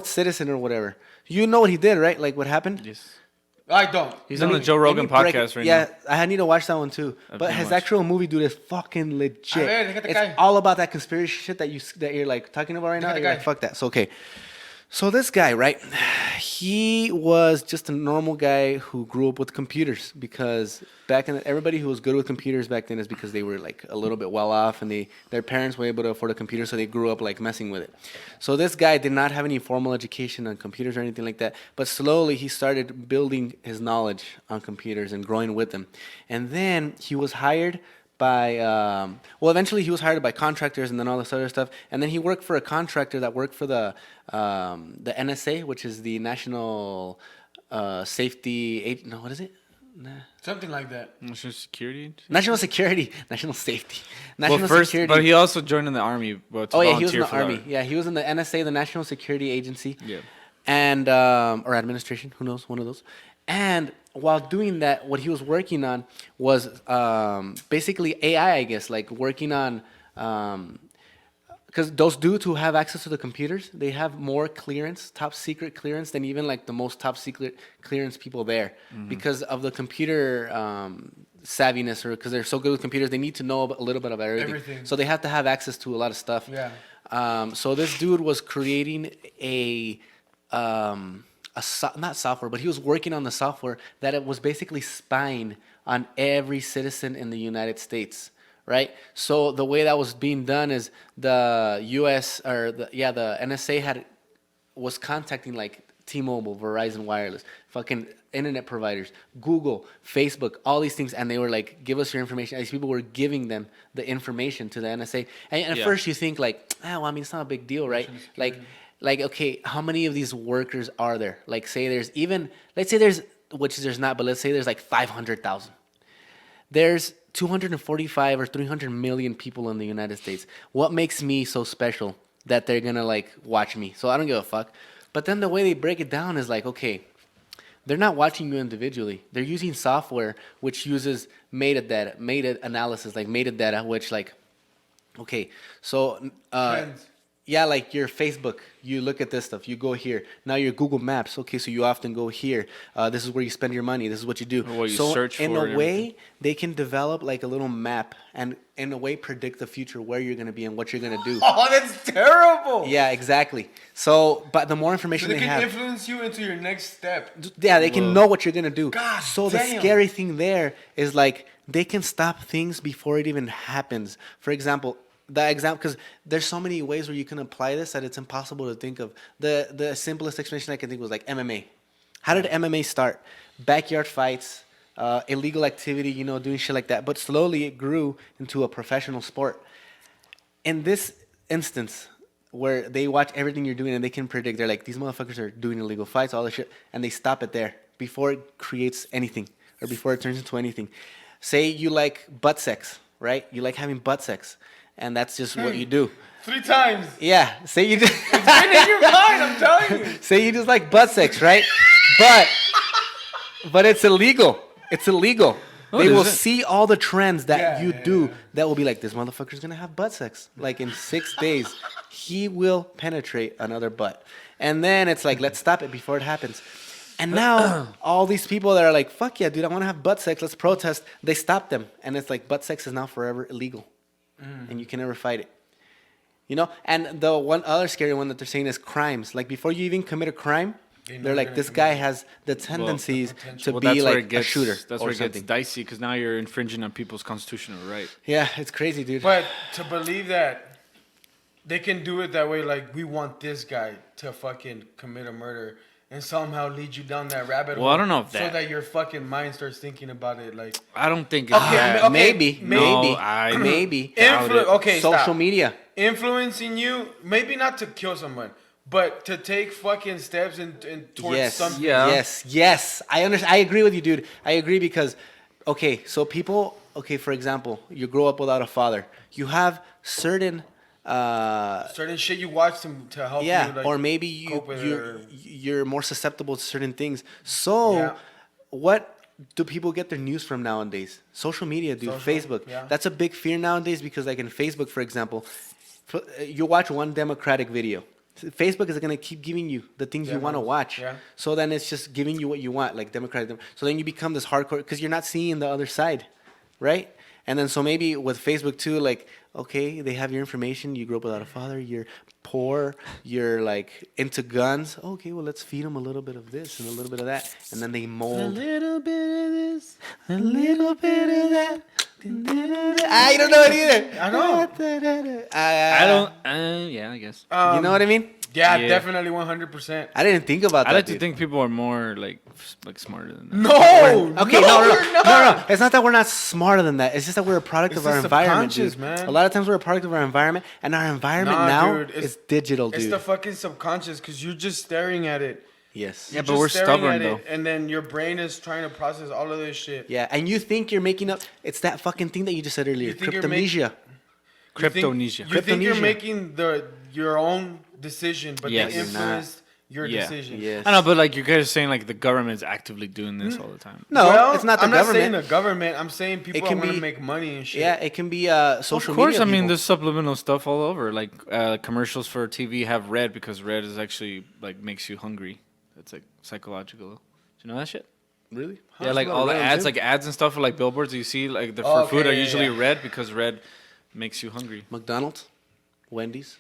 citizen or whatever. You know what he did, right? Like what happened? Yes. I don't. He's on the Joe Rogan podcast right now. Yeah, I need to watch that one too. But been his watching. actual movie, dude, is fucking legit. A ver, déjate It's caer. all about that conspiracy shit that you're like talking about right now. Déjate You're like, caer. fuck that. So okay. So this guy, right? He was just a normal guy who grew up with computers because everybody who was good with computers back then is because they were like a little bit well off and their parents were able to afford a computer, so they grew up like messing with it. So this guy did not have any formal education on computers or anything like that, but slowly he started building his knowledge on computers and growing with them. And then he was hired by eventually he was hired by contractors and then all this other stuff, and then he worked for a contractor that worked for the NSA, which is the National Safety. No, what is it? Something like that. National Security. National Security, National Safety, National Well, first, Security. but he also joined in the army. Well, to he was in volunteer the for army. that. Yeah, he was in the NSA, the National Security Agency. Yeah. And or administration, who knows, one of those. And while doing that, what he was working on was basically AI, I guess, like working on because those dudes who have access to the computers, they have more clearance, top secret clearance, than even like the most top secret clearance people there, because of the computer savviness, or because they're so good with computers, they need to know a little bit about everything. So they have to have access to a lot of stuff. Yeah. So this dude was creating not software, but he was working on the software that it was basically spying on every citizen in the United States, right? So the way that was being done is the U.S. or the NSA was contacting like T-Mobile, Verizon Wireless, fucking internet providers, Google, Facebook, all these things, and they were like, give us your information. These people were giving them the information to the NSA. And at first you think like, well, I mean, it's not a big deal, right? Like, okay, how many of these workers are there? Like, say there's even, let's say there's, which there's not, but let's say there's like 500,000. There's 245 or 300 million people in the United States. What makes me so special that they're gonna like watch me? So I don't give a fuck. But then the way they break it down is like, okay, they're not watching you individually. They're using software which uses metadata, which like, okay, so yeah, like your Facebook, you look at this stuff, you go here. Now your Google Maps, okay, so you often go here. This is where you spend your money. This is what you do. Or what you so search in for a way, they can develop like a little map and in a way predict the future, where you're going to be and what you're going to do. Oh, that's terrible. Yeah, exactly. So, but the more information So they can have, influence you into your next step. yeah, they can know what you're going to do. God so damn. the scary thing there is like they can stop things before it even happens. For example, because there's so many ways where you can apply this that it's impossible to think of. The simplest explanation I can think was like MMA. How did MMA start? Backyard fights, illegal activity, doing shit like that. But slowly it grew into a professional sport. In this instance, where they watch everything you're doing and they can predict, they're like, these motherfuckers are doing illegal fights, all this shit, and they stop it there before it creates anything or before it turns into anything. Say you like butt sex, right? You like having butt sex. And that's just what you do. 3 times. Yeah. Say you just. It's been in your mind, I'm telling you. Say you just like butt sex, right? But it's illegal. It's illegal. They will see all the trends that you do that will be like, this motherfucker's going to have butt sex. Like in 6 days, he will penetrate another butt. And then it's like, let's stop it before it happens. And now all these people that are like, fuck yeah, dude, I want to have butt sex. Let's protest. They stop them. And it's like, butt sex is now forever illegal. And you can never fight it. And the one other scary one that they're saying is crimes. Like before you even commit a crime, they're like, this guy has the tendencies to be like a shooter. That's where it gets dicey because now you're infringing on people's constitutional right. Yeah, it's crazy, dude. But to believe that they can do it that way, like we want this guy to fucking commit a murder and somehow lead you down that rabbit hole. Well, I don't know if so that your fucking mind starts thinking about it. Like I don't think it's that. Maybe. Social media influencing you, maybe not to kill someone, but to take fucking steps towards something. Yes. I understand. I agree with you, dude. I agree because, so people, for example, you grow up without a father. You have certain shit you watch to help you. Like, or maybe you're more susceptible to certain things. So, what do people get their news from nowadays? Social media, dude. Facebook. Yeah. That's a big fear nowadays because, like in Facebook, for example, you watch one Democratic video. Facebook is going to keep giving you the things you want to watch. Yeah. So then it's just giving you what you want, like Democratic. So then you become this hardcore because you're not seeing the other side, right? And then so maybe with Facebook too, like, okay, they have your information. You grew up without a father. You're poor. You're like into guns. Okay, well, let's feed them a little bit of this and a little bit of that. And then they mold. A little bit of this, a little bit of that. I don't know it either. I know. I don't. Yeah, I guess. You know what I mean? Yeah, definitely 100%. I didn't think about that. I like to think people are more like smarter than that. No. Okay, no. It's not that we're not smarter than that. It's just that we're a product of our environment, dude. Man. A lot of times we're a product of our environment, and our environment now is digital, dude. It's the fucking subconscious because you're just staring at it. Yes. Yeah, but we're stubborn though. And then your brain is trying to process all of this shit. Yeah, and you think you're making up. It's that fucking thing that you just said earlier. Cryptomnesia. You think you're making your own decision, but they influenced your decision. Yes. I know, but like you guys are saying, like the government's actively doing this all the time. No, it's not the government. I'm not saying the government. I'm saying people want to make money and shit. Yeah, it can be social media. Of course, I mean, there's subliminal stuff all over. Like commercials for TV have red because red is actually like makes you hungry. It's like psychological. Do you know that shit? Really? Yeah, like all the ads, like ads and stuff for like billboards you see, like for food are usually red because red makes you hungry. McDonald's, Wendy's,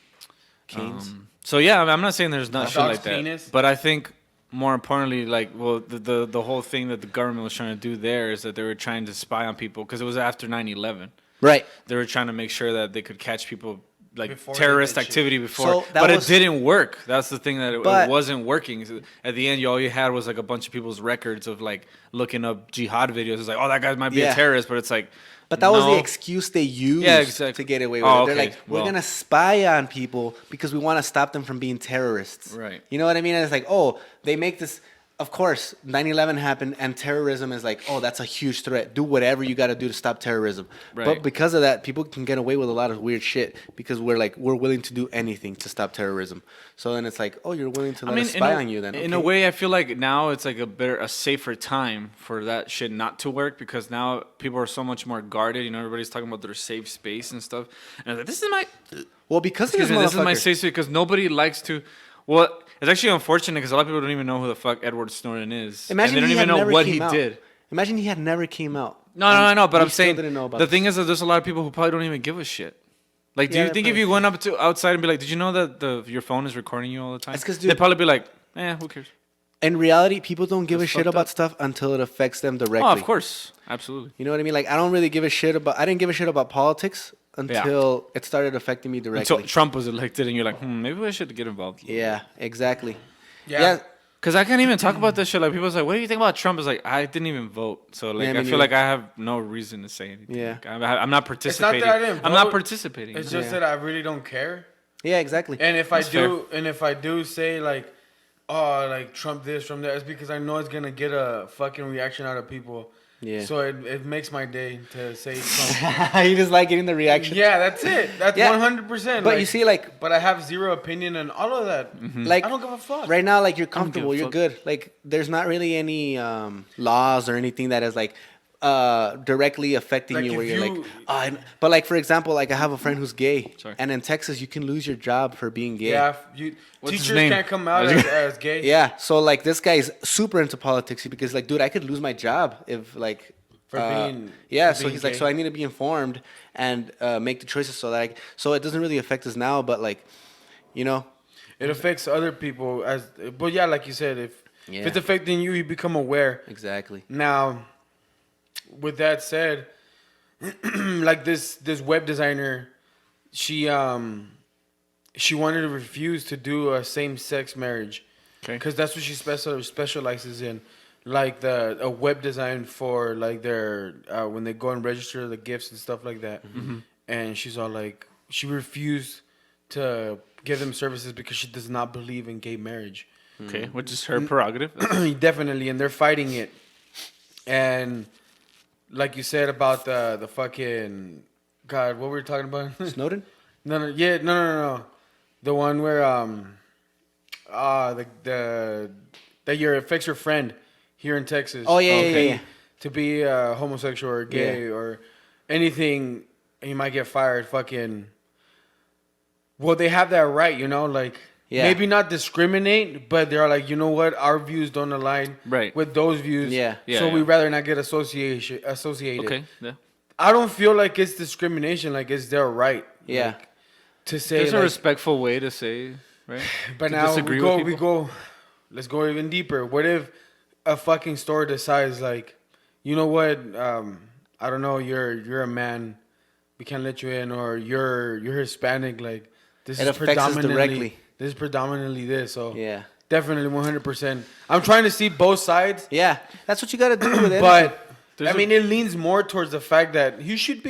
Cane's. So yeah, I'm not saying there's not shit like that, penis. but I think more importantly, like, well, the whole thing that the government was trying to do there is that they were trying to spy on people because it was after 9/11. Right. They were trying to make sure that they could catch people Before they terrorist did shit. activity before, So that but was- it didn't work. That's the thing, that it But- wasn't working. So at the end, all you had was like a bunch of people's records of like looking up jihad videos. It's like, oh, that guy might be a Yeah. terrorist, but it's like, But that was the no. excuse they used Yeah, exactly. to get away with Oh, it. They're okay. like, we're Well. going to spy on people because we want to stop them from being terrorists. Right. You know what I mean? And it's like, oh, they make this. Of course, 9/11 happened, and terrorism is like, oh, that's a huge threat. Do whatever you got to do to stop terrorism. Right. But because of that, people can get away with a lot of weird shit because we're willing to do anything to stop terrorism. So then it's like, oh, you're willing to let us spy on you then. In a Okay. way, I feel like now it's like a safer time for that shit not to work, because now people are so much more guarded. You know, everybody's talking about their safe space and stuff. And I was like, this is my Well, because of excuse me, this is my motherfucker. safe space, because nobody likes to. Well, it's actually unfortunate because a lot of people don't even know who the fuck Edward Snowden is. Imagine and they he don't had even know never what came he out. did. Imagine he had never came out. No, I know, but we I'm still saying didn't know about the this. thing is that there's a lot of people who probably don't even give a shit. Like, do Yeah, you they're think if probably- you went up to outside and be like, "Did you know that your phone is recording you all the time?" It's 'cause, they'd dude- probably be like, who cares?" In reality, people don't give a That's shit fucked about up. stuff until it affects them directly. Oh, of course, absolutely. You know what I mean? Like, I don't really give a shit about. I didn't give a shit about politics until it started affecting me directly. Until Trump was elected, and you're like, maybe I should get involved. Yeah, exactly. Yeah. Because I can't even talk about this shit. Like, people's like, what do you think about Trump? It's like, I didn't even vote. So, like, Yeah, me I feel neither. like I have no reason to say anything. Yeah. Like, I'm not It's not participating. that I didn't I'm not vote. participating. It's you know? just that I really don't care. Yeah, exactly. And if That's I do say like, oh, like Trump this, Trump that, it's because I know it's gonna get a fucking reaction out of people. Yeah. So it makes my day to say Trump. You just like getting the reaction. Yeah, that's it. That's Yeah. 100%. But you see, like, but I have zero opinion on all of that. like I don't give a fuck. right now, like you're don't give a comfortable, you're fuck. good. Like, there's not really any laws or anything that is like directly affecting Like, you, where if you're you- like, but like for example, like I have a friend who's gay, Sorry. and in Texas you can lose your job for being gay. Yeah, What's his teachers name? can't come out as gay. Yeah, so like this guy's super into politics because like, dude, I could lose my job if like For being- yeah. for So being he's like, gay. so I need to be informed and make the choices so that so it doesn't really affect us now, but like, you know, It affects other people but yeah, like you said, if it's affecting you, you become aware. exactly. Now, with that said, like this web designer, she wanted to refuse to do a same-sex marriage, because that's what she specializes in, like a web design for like their when they go and register the gifts and stuff like that. And she's all like, she refused to give them services because she does not believe in gay marriage. Okay, which is her prerogative. Definitely, and they're fighting it. And like you said about the fucking God, what were we talking about? Snowden? No. The one where that your affects your friend here in Texas. Oh, yeah. To be homosexual or gay or anything, and you might get fired. Fucking. Well, they have that right, you know, like. Yeah. Maybe not discriminate, but they're like, you know what, our views don't align with those views. Yeah. So we'd rather not get associated. Okay, yeah. I don't feel like it's discrimination. Like, it's their right. Yeah. Like, to say. There's a like, respectful way to say, right? but To now disagree with people. let's go even deeper. What if a fucking store decides like, you know what, I don't know, you're a man, we can't let you in, or you're Hispanic, like this It is affects us predominantly directly. this is predominantly this, so Yeah. definitely 100%. I'm trying to see both sides. Yeah, that's what you got to do with it. But I mean, it leans more towards the fact that he shouldn't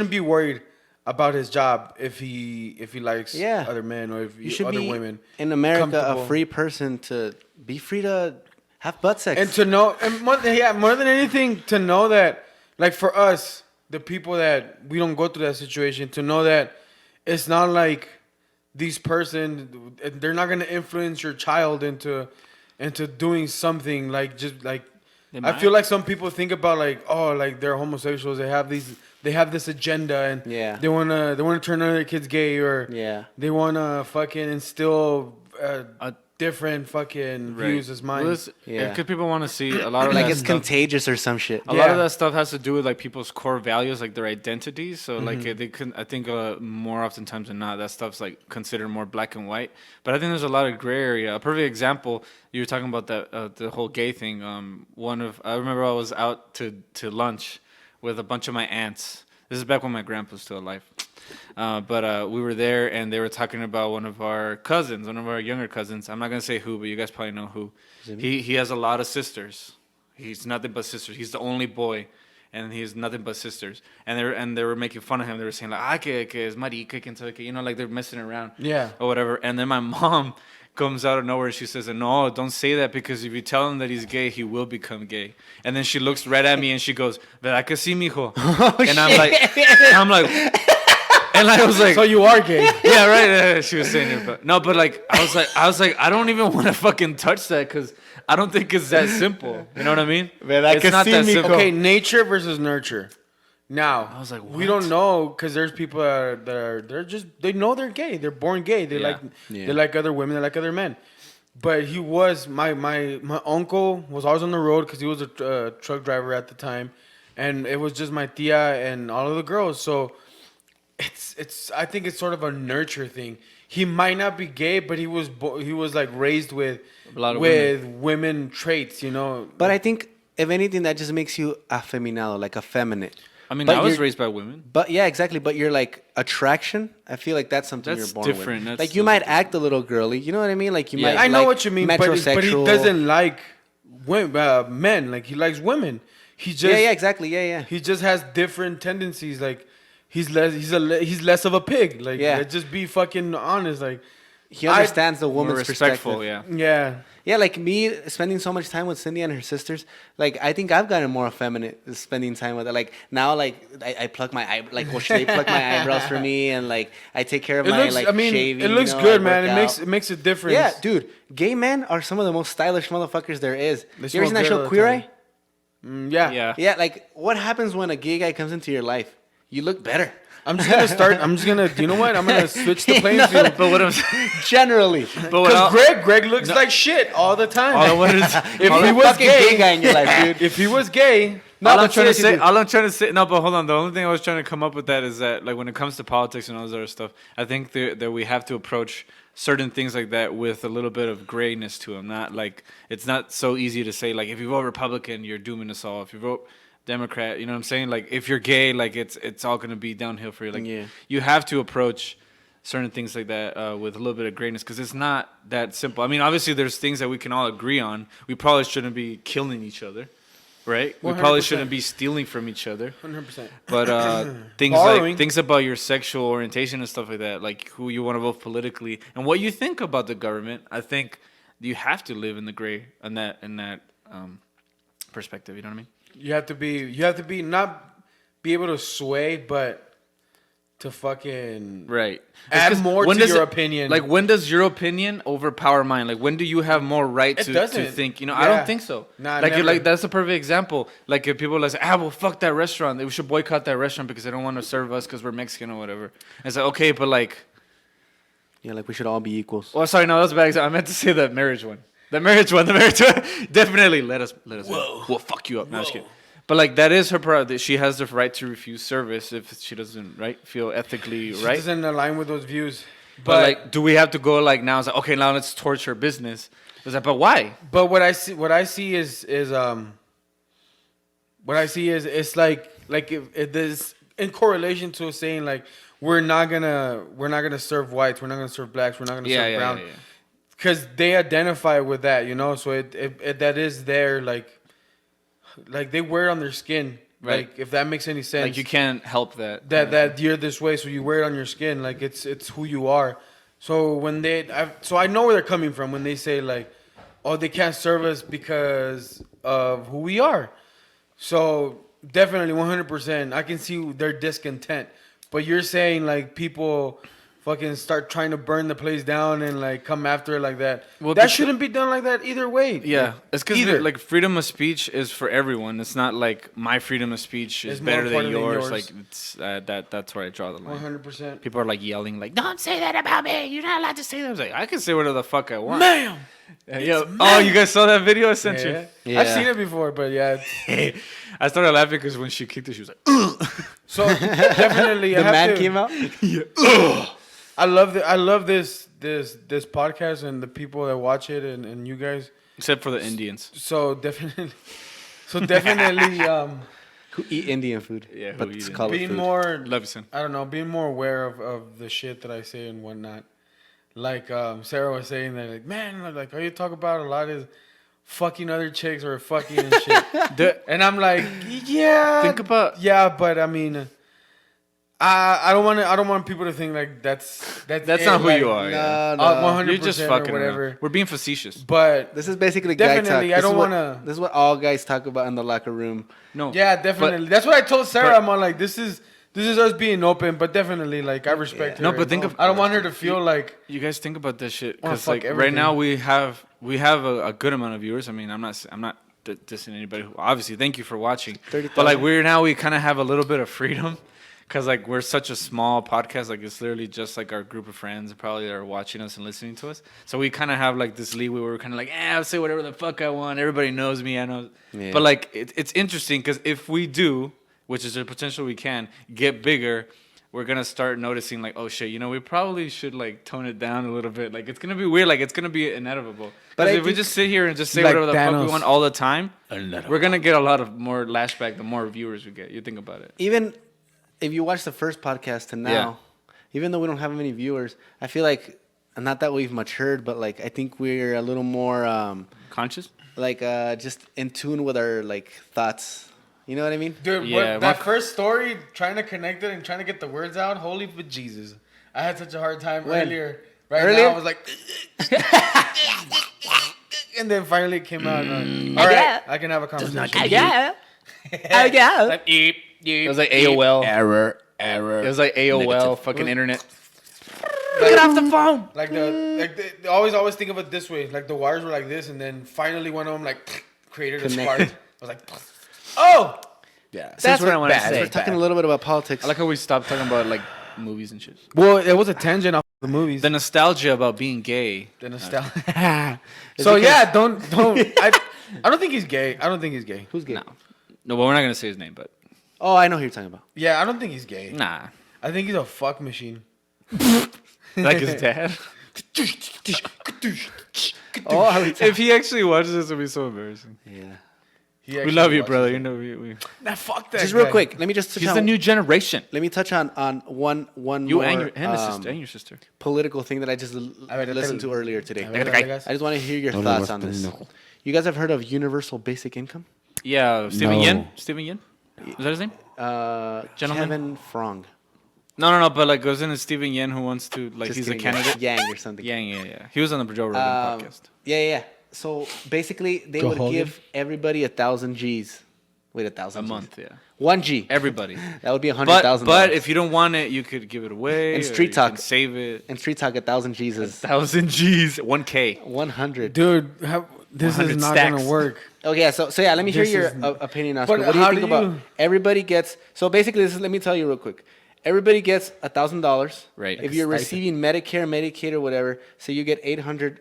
be worried about his job if he likes other men or if you should other be women in America comfortable. a free person to be free to have butt sex and to know, and more than anything, to know that, like, for us, the people that we don't go through that situation, to know that it's not like these person, they're not gonna influence your child into doing something like just like. I feel like some people think about like, oh, like they're homosexuals. They have this agenda, and they wanna turn other kids gay, or they wanna fucking instill different fucking views as mine. Well, because people want to see a lot of like that it's stuff. contagious or some shit. A lot of that stuff has to do with like people's core values, like their identities. So like they can, I think more oftentimes than not, that stuff's like considered more black and white. But I think there's a lot of gray area. A perfect example, you were talking about that the whole gay thing. I remember I was out to lunch with a bunch of my aunts. This is back when my grandpa was still alive. But we were there, and they were talking about one of our younger cousins. I'm not gonna say who, but you guys probably know who. He has a lot of sisters. He's nothing but sisters. He's the only boy, and he's nothing but sisters. And they were making fun of him. They were saying like, que es marica, que sabe que, like they're messing around, or whatever. And then my mom comes out of nowhere and she says, no, don't say that, because if you tell him that he's gay, he will become gay. And then she looks right at me and she goes, ¿verdad que sí, mijo? And I'm like, and I was like, so you are gay? Yeah, right. She was saying it, but no, but like I was like, I don't even want to fucking touch that, because I don't think it's that simple. You know what I mean? It's not that simple. Okay, nature versus nurture. Now, I was like, what? We don't know, because there's people that are they know they're gay. They're born gay. They like other women. They like other men. But he was my uncle was always on the road because he was a truck driver at the time, and it was just my tia and all of the girls. So it's I think it's sort of a nurture thing. He might not be gay, but he was like raised with women traits, But I think if anything, that just makes you afeminado, like effeminate. I mean, I was raised by women. But yeah, exactly. But you're like attraction. I feel like that's something you're born different. with. Like you might act a little girly. You know what I mean? Like you might. I know like what you mean. But he doesn't like men. Like he likes women. He just exactly. Yeah. He just has different tendencies. Like he's less of a pig. Like let's just be fucking honest. Like he understands the woman's respectful. perspective. Yeah, like me spending so much time with Cindy and her sisters. Like I think I've gotten more effeminate spending time with her. Like now, like I pluck my eye, like they pluck my eyebrows for me, and like I take care of shaving. It looks good, man. It makes a difference. Yeah, dude. Gay men are some of the most stylish motherfuckers there is. You ever seen that show Queer Eye? Yeah. Like what happens when a gay guy comes into your life? You look better. I'm just gonna. You know what? I'm gonna switch the playing field. But what I'm generally, because Greg looks like shit all the time. If he was gay guy in your life, dude. If he was gay, all I'm trying to say. No, but hold on. The only thing I was trying to come up with that is that, like, when it comes to politics and all this other stuff, I think that we have to approach certain things like that with a little bit of grayness to them. Not like it's not so easy to say like if you vote Republican, you're dooming us all. If you vote Democrat, you know what I'm saying? Like if you're gay, like it's all gonna be downhill for you. Like you have to approach certain things like that with a little bit of grayness, because it's not that simple. I mean, obviously there's things that we can all agree on. We probably shouldn't be killing each other, right? 100%. We probably shouldn't be stealing from each other. 100%. But things about your sexual orientation and stuff like that, like who you want to vote politically and what you think about the government, I think you have to live in the gray in that perspective. You know what I mean? You have to be not be able to sway, but to fucking add more to your opinion. Like when does your opinion overpower mine? Like when do you have more right to think? I don't think so. Nah, like never. That's a perfect example. Like if people are like, well, fuck that restaurant. We should boycott that restaurant because they don't want to serve us because we're Mexican or whatever. And it's like, okay, but like, like we should all be equals. Oh, sorry, no, that's a bad example. I meant to say the marriage one. The marriage one. Definitely let us. Whoa. We'll fuck you up. No, I'm just kidding. But like that is her priority. She has the right to refuse service if she doesn't feel ethically right. She doesn't align with those views. But like, do we have to go like now? It's like, okay, now let's torch her business. It's like, but why? But what I see is it's like if there's in correlation to saying like we're not gonna serve whites, we're not gonna serve blacks, we're not gonna serve brown. Yeah. Because they identify with that, so it that is their like they wear it on their skin, right? Like if that makes any sense. Like you can't help that. That you're this way, so you wear it on your skin, like it's who you are. So when I know where they're coming from when they say like, oh, they can't serve us because of who we are. So definitely 100%, I can see their discontent. But you're saying like people fucking start trying to burn the place down and like come after it like that. Well, that shouldn't be done like that either way. Yeah, it's because like freedom of speech is for everyone. It's not like my freedom of speech is better than yours. Like it's that's where I draw the line. 100%. People are like yelling like, "Don't say that about me! You're not allowed to say that." I was like, I can say whatever the fuck I want, ma'am. Oh, you guys saw that video I sent you? Yeah. I've seen it before, but yeah. I started laughing because when she kicked it, she was like, ugh. So definitely, the man came out. Yeah. I love this podcast and the people that watch it and you guys. Except for the Indians. So definitely, Who eat Indian food? Yeah, but who it's eat called Being food. more, Love you, son. I don't know, being more aware of the shit that I say and whatnot. Like Sarah was saying that, like, man, like all you talk about a lot is fucking other chicks or fucking and shit. And I'm like, yeah, but I mean, I don't want people to think like that's That's it, not who like, you are. No, Yeah. 100% You're just or fucking whatever. around. We're being facetious. But This is basically guy talk. definitely, I don't want to. This is what all guys talk about in the locker room. No. Yeah, definitely. That's what I told Sarah. I'm on like, this is us being open, but definitely, like, I respect her. No, but think of. I don't want her to feel like. You guys think about this shit Wanna because fuck like right everything. now we have a good amount of viewers. I mean, I'm not dissing anybody. Obviously, thank you for watching. 30,000. But like we kind of have a little bit of freedom because like we're such a small podcast. Like it's literally just like our group of friends probably that are watching us and listening to us. So we kind of have like this leeway where we're kind of like, I'll say whatever the fuck I want. Everybody knows me. I know. Yeah. But like it's interesting because if we do, which is a potential we can get bigger, we're gonna start noticing like, oh shit, we probably should like tone it down a little bit. Like it's gonna be weird. Like it's gonna be inevitable. But But I if we think- just sit here and just say Like whatever the fuck Thanos. we want all the time, we're gonna get a lot of more lashback the more viewers we get. You think about it. Even if you watch the first podcast to now, Yeah. even though we don't have many viewers, I feel like, not that we've matured, but like I think we're a little more Conscious. like just in tune with our like thoughts. You know what I mean? Dude, Yeah, that my- first story, trying to connect it and trying to get the words out, holy Jesus. I had such a hard time When? earlier. Right Earlier? now, I was like... and then finally it came out. All right, I can have a conversation. Yeah. It was like AOL. Error. It was like AOL. Fucking internet. Get off the phone! Like, they always think of it this way. Like, the wires were like this, and then finally one of them, like, created a spark. I was like... Oh, Yeah. Since what I want to since say. we're talking a little bit about politics. I like how we stopped talking about like movies and shit. well, it was a tangent off the movies. The nostalgia about being gay. The nostalgia. So yeah, don't. I don't think he's gay. I don't think he's gay. Who's gay? No, but we're not gonna say his name. But Oh, I know who you're talking about. Yeah, I don't think he's gay. nah, I think he's a fuck machine. like his dad. Oh, how he If he actually watches this, it'll be so embarrassing. Yeah. We love you, brother. You know we. Nah, fuck that. Just guy. real quick, let me just touch He's on, the new generation. let me touch on one You more and your sister. political thing that I just listened to earlier today. ver, guys. I just want to hear your thoughts on this. You guys have heard of universal basic income? Yeah, Steven No. Yen. Steven Yen. Is that his name? Gentleman? Kevin Frong. No. But like, wasn't it Steven Yen who wants to like? Just He's a kidding, candidate. Yang or something. Yang, yeah. He was on the Joe Rogan podcast. Yeah. So basically, they Joe would Hogan? give everybody 1,000 G's. Wait, 1,000 A Gs. month, yeah. 1 G. Everybody. That would be But 100,000. if you don't want it, you could give it away. And or Street you Talk. can save it. in Street Talk, 1,000 G's is 1,000 G's, 1K. 100. Dude, this 100 is not stacks. gonna work. Okay, so yeah, let me hear This your is- opinion, Oscar. But What do you how think do about you- everybody gets? So basically, let me tell you real quick. Everybody gets $1,000. Right. If you're Like a receiving Medicare, Medicaid, or whatever, so you get 800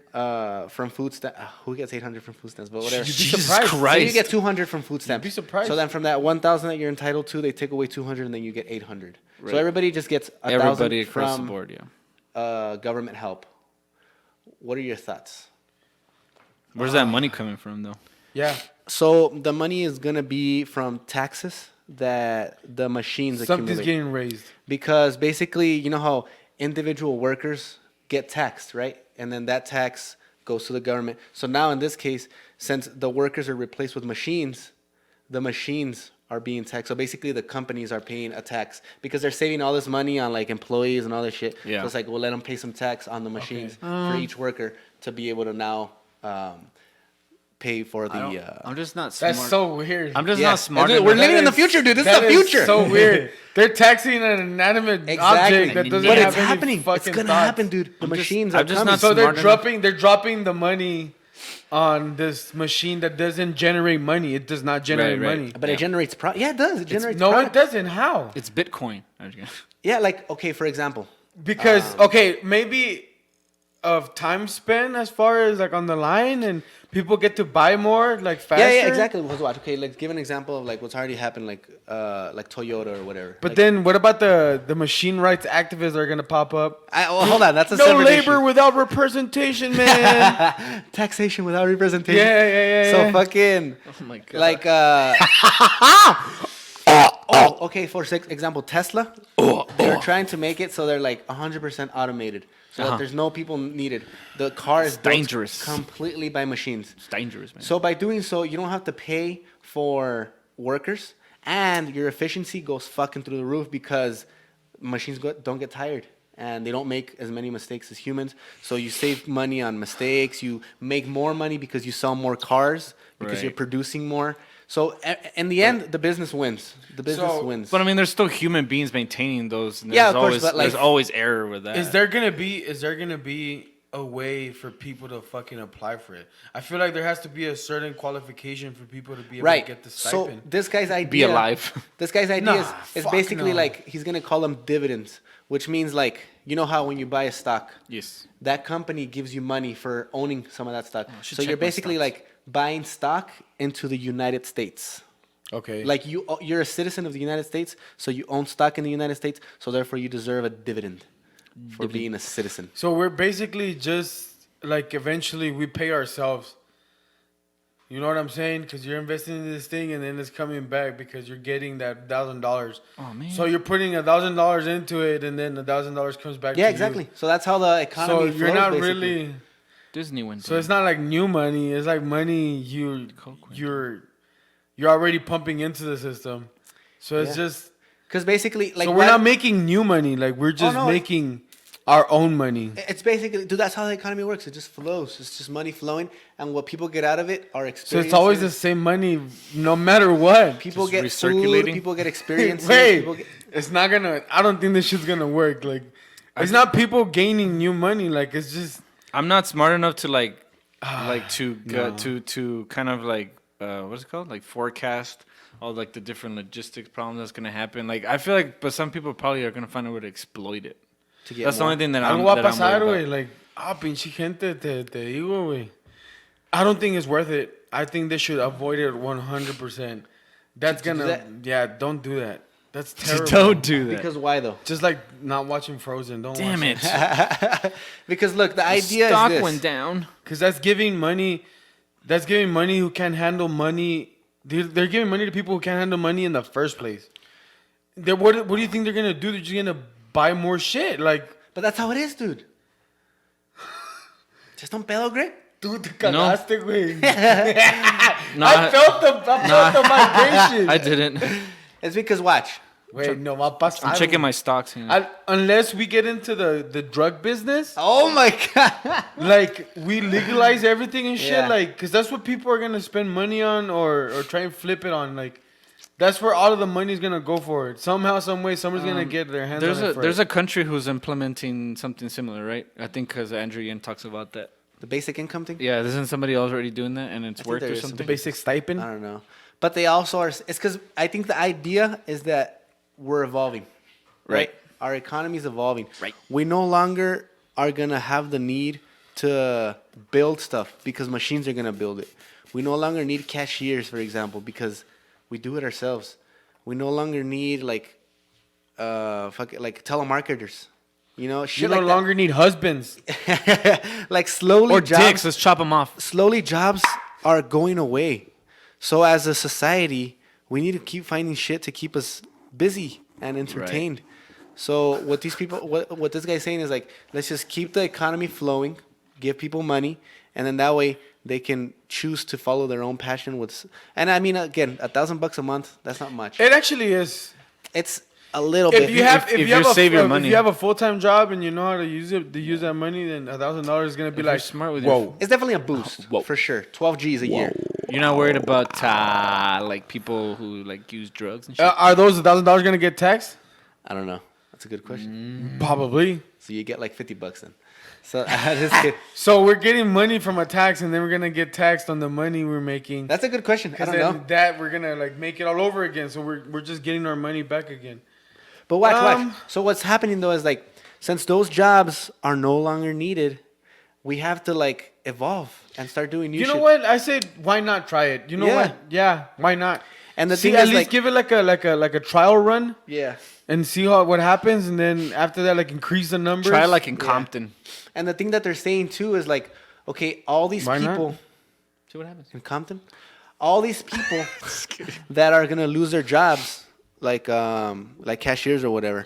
from food stamps. Who gets 800 from food stamps? But whatever. You'd be Jesus surprised. So Christ. you get 200 from food stamps. be surprised. So then from that 1,000 that you're entitled to, they take away 200, and then you get 800. Right. So everybody just gets 1,000 Everybody across the from board, yeah. government help. What are your thoughts? Where's that money coming from, though? Yeah, So the money is gonna be from taxes that the machines something's accumulate. getting raised. Because basically, you know how individual workers get taxed, right? And then that tax goes to the government. So now in this case, since the workers are replaced with machines, the machines are being taxed. So basically the companies are paying a tax because they're saving all this money on like employees and all this shit. Yeah. So it's like, we'll let them pay some tax on the machines for each worker to be able to now pay for the... I'm just not smart. That's so weird. I'm just Yeah. not smart. Dude, we're enough. living in the is- future, dude. This is that the future. So weird. They're taxing an inanimate Exactly. object that doesn't But have it's any happening. It's fucking gonna thoughts. happen, dude. The machines I'm are just coming. not So smart they're dropping the money on this machine that doesn't generate money. It does not generate Right. money. But it generates yeah, it does. It generates No, product. it doesn't. How? It's Bitcoin. I'm just kidding. Yeah, like, okay, for example. Because okay, maybe of time spent as far as like on the line and people get to buy more like faster. Yeah, exactly. Okay, like give an example of like what's already happened, like Toyota or whatever. But Like, then what about the machine rights activists that are gonna pop up? hold on, that's a No separate labor issue. without representation, man. Taxation without representation. Yeah. So fucking Oh my god. like Oh, okay. For example, Tesla, they're trying to make it so they're like 100% automated, so that there's no people needed. The car is dangerous. completely by machines. It's dangerous, man. So by doing so, you don't have to pay for workers, and your efficiency goes fucking through the roof because machines don't get tired. And they don't make as many mistakes as humans. So you save money on mistakes. You make more money because you sell more cars, because you're producing more. So in the end, the business wins. The business wins. But I mean, there's still human beings maintaining those. And Yeah, there's of course, always, but, like- there's always error with that. Is there gonna be a way for people to fucking apply for it? I feel like there has to be a certain qualification for people to be able to get the stipend. So this guy's idea, Be alive. This guy's idea Nah, is fuck basically no. like he's gonna call them dividends, which means like you know how when you buy a stock, Yes. that company gives you money for owning some of that stock. should So check you're my basically stocks. like buying stock into the United States. Okay. Like you're a citizen of the United States, so you own stock in the United States, so therefore you deserve a dividend for being a citizen. So we're basically just like eventually we pay ourselves. You know what I'm saying? Because you're investing in this thing and then it's coming back because you're getting that $1,000. Oh, man. So you're putting $1,000 into it and then $1,000 comes back. Yeah, to exactly. You. So that's how the economy So you're flows, not basically. really. Disney went. So it's not like new money. It's like money you're already pumping into the system. So it's just because basically like so we're not making new money. Like we're just no, making our own money. It's basically, dude, that's how the economy works. It just flows. It's just money flowing, and what people get out of it are So experiences. it's always the same money, no matter what. People just get recirculating. food, people get experiences. Wait, people get, it's not gonna. I don't think this shit's gonna work. Like, it's not people gaining new money. Like, it's just. I'm not smart enough to No. to kind of like what's it called? Like forecast all like the different logistics problems that's gonna happen. Like I feel like, but some people probably are gonna find a way to exploit it. to get That's the more. only thing that Algo va a that I'm pasar, worried güey. about. Like, pinche gente, te digo, güey. I don't think it's worth it. I think they should avoid it 100%. That's To do gonna. that? Yeah, don't do that. That's terrible. Don't do that. Because why though? Just like not watching Frozen. Don't Damn watch it. Because look, the idea Stock is this. went down. Because that's giving money. That's giving money who can't handle money. They're giving money to people who can't handle money in the first place. What do you think they're gonna do? They're just gonna buy more shit. Like, But that's how it is, dude. Just un pedo, Greg. dude, te cagaste, güey. No, I felt the vibration. I didn't. It's because watch. Wait, no, va a pasar. I'm checking my stocks. Here. Unless we get into the drug business, Oh my god. like we legalize everything and shit, Yeah. like, cause that's what people are gonna spend money on or try and flip it on. Like, that's where all of the money's gonna go for it. Somehow, some way, someone's gonna get their hands on it. There's a country who's implementing something similar, right? I think because Andrew Yen talks about that. The basic income thing. Yeah, isn't somebody already doing that and it's think worked there or is some something? basic stipend. I don't know. But they also are. It's because I think the idea is that we're evolving, right? Our economy is evolving. Right. We no longer are gonna have the need to build stuff because machines are gonna build it. We no longer need cashiers, for example, because we do it ourselves. We no longer need like telemarketers. You know, shit You no like longer need husbands. that. Like slowly Or jobs, dicks, let's chop them off. slowly jobs are going away. So as a society, we need to keep finding shit to keep us busy and entertained. So what these people, what this guy's saying is like, let's just keep the economy flowing, give people money, and then that way they can choose to follow their own passion. And I mean, again, $1,000 a month, that's not much. It actually is. It's a little bit. If you have money. if you have a full-time job and you know how to use it, to use that money, then $1,000 is gonna be If like you're smart with whoa. It's definitely a boost for sure. 12 G's a year. You're not worried about like people who like use drugs and shit. Are those $1,000 gonna get taxed? I don't know. That's a good question. Probably. So you get like $50 then. So I just kid. So we're getting money from a tax, and then we're gonna get taxed on the money we're making. That's a good question. I And don't then know. that we're gonna like make it all over again. So we're just getting our money back again. But watch. So what's happening though is like, since those jobs are no longer needed, we have to like evolve and start doing new You know shit. what? I said, why not try it? You know Yeah. what? Yeah, why not? And the See, thing at is, least like- give it like a trial run Yeah. and see what happens, and then after that, like increase the numbers. Try like in Compton. And the thing that they're saying too is like, okay, all these Why not? people See what happens. in Compton, all these people that are gonna lose their jobs, like cashiers or whatever,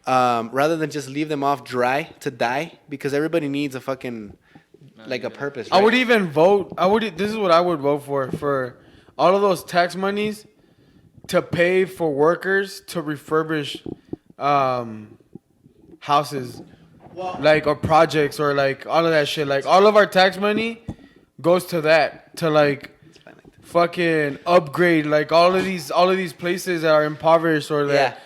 rather than just leave them off dry to die, because everybody needs a fucking like a purpose. Right? I would even vote. This is what I would vote for all of those tax monies to pay for workers to refurbish houses, like, or projects, or like all of that shit. Like all of our tax money goes to that, to like fucking upgrade like all of these places that are impoverished, or that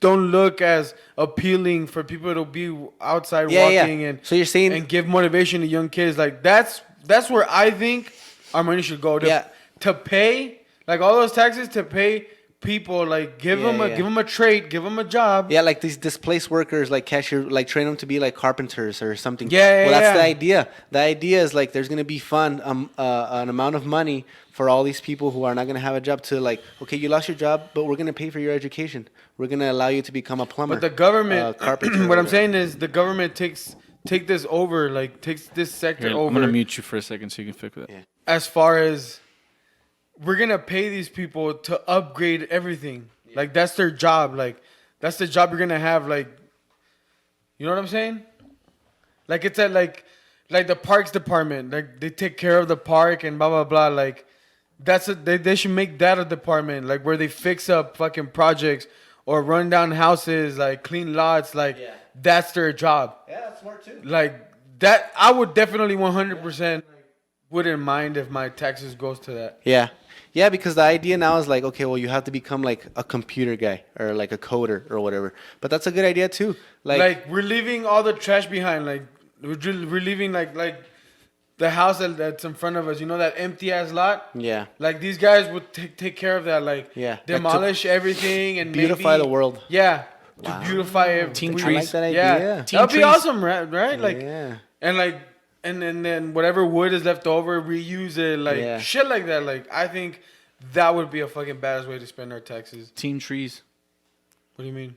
don't look as appealing for people to be outside walking. And so you're saying, and give motivation to young kids. Like that's where I think our money should go to pay, like, all those taxes to pay people, like give them a trade, give them a job. Yeah, like these displaced workers, like cashier, like train them to be like carpenters or something. Well, that's the idea. The idea is like there's gonna be an amount of money for all these people who are not gonna have a job to, like, okay, you lost your job, but we're gonna pay for your education. We're gonna allow you to become a plumber. But the government, carpenter. what I'm saying is the government takes this over, like takes this sector over. I'm gonna mute you for a second so you can fix that. Yeah. As far as we're gonna pay these people to upgrade everything. Like that's their job. Like that's the job you're gonna have. Like, you know what I'm saying? Like it's at like the parks department. Like they take care of the park and blah blah blah. Like they should make that a department. Like where they fix up fucking projects or run down houses, like clean lots. Like that's their job. Yeah, that's smart too. Like that, I would definitely 100% wouldn't mind if my taxes goes to that. Yeah. Yeah, because the idea now is like, okay, well, you have to become like a computer guy or like a coder or whatever. But that's a good idea too. Like we're leaving all the trash behind. Like we're leaving like the house that's in front of us. You know that empty ass lot? Yeah. Like these guys would take care of that. Like demolish like everything and beautify the world. Yeah. To beautify it. Team trees. I like that idea. That would be awesome, right? Like yeah. And like and then whatever wood is left over, reuse it, like shit like that. Like I think that would be a fucking badass way to spend our taxes. Team trees. What do you mean?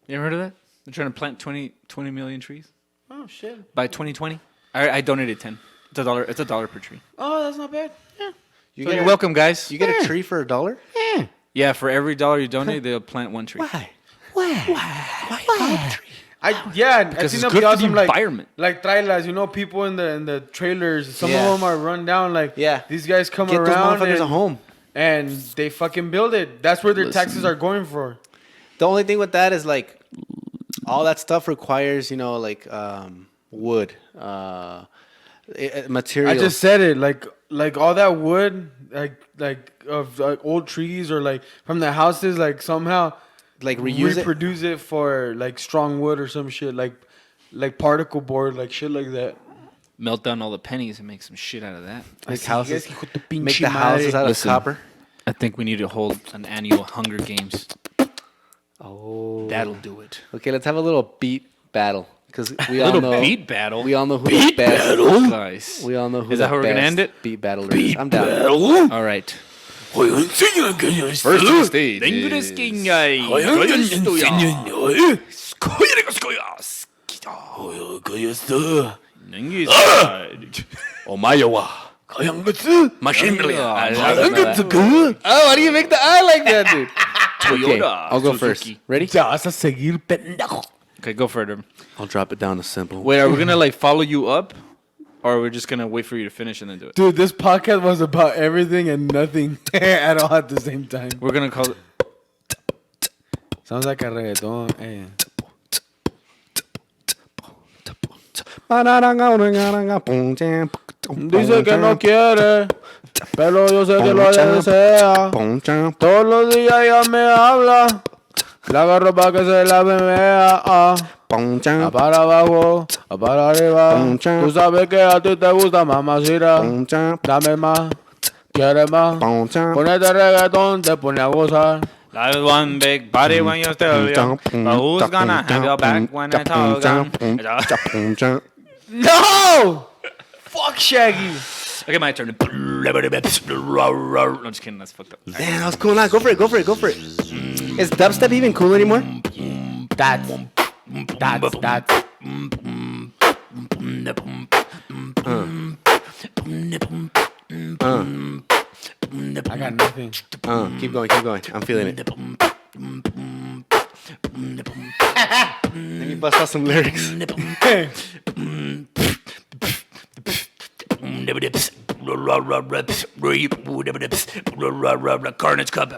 You ever heard of that? They're trying to plant 20 million trees. Oh shit! By 2020, I donated 10. It's $1. It's $1 per tree. Oh, that's not bad. Yeah. You're welcome, guys. You get a tree for $1? Yeah. Yeah, for every $1 you donate, they'll plant one tree. Why? I think it's that'd good be awesome. for the environment. Like trailas, you know, people in the trailers. Some of them are run down. Like these guys come Get around those motherfuckers a home, and they fucking build it. That's where their taxes are going for. The only thing with that is like all that stuff requires, you know, like wood, material. I just said it. Like all that wood, like of like old trees or like from the houses, like somehow like reproduce it for like strong wood or some shit, like particle board, like shit like that. Melt down all the pennies and make some shit out of that. Make houses. Make the houses out of copper. I think we need to hold an annual Hunger Games. Oh, that'll do it. Okay, let's have a little beat battle because we all know beat battle. We all know who the best guys. We all know who. Is that how we're gonna end it? Beat battle. I'm down. Battle? All right. First on stage. Machine Oh, why do you make the eye like that, dude? Okay, I'll go first. Ready? Okay, go for it. I'll drop it down to simple. Wait, are we gonna like follow you up, or are we just gonna wait for you to finish and then do it? Dude, this podcast was about everything and nothing at all at the same time. We're gonna call it. Sounds like a reggaeton. Eh. Dice que no quiere, pero yo sé que lo desea. Todos los días ella me habla. La agarro para que se la vea. A para abajo, a para arriba. Tú sabes que a ti te gusta, mamacita. Dame más, quieres más. Con este reggaetón te pone a gozar. That is one big body when you're still young. But who's gonna have your back when it's all gone? No! Fuck Shaggy. Okay, my turn. No, just kidding. That's fucked up. Man, that was cool. Now, go for it. Is dubstep even cool anymore? That's. I got nothing. Keep going. I'm feeling it. Let me bust out some lyrics. Carnage cup.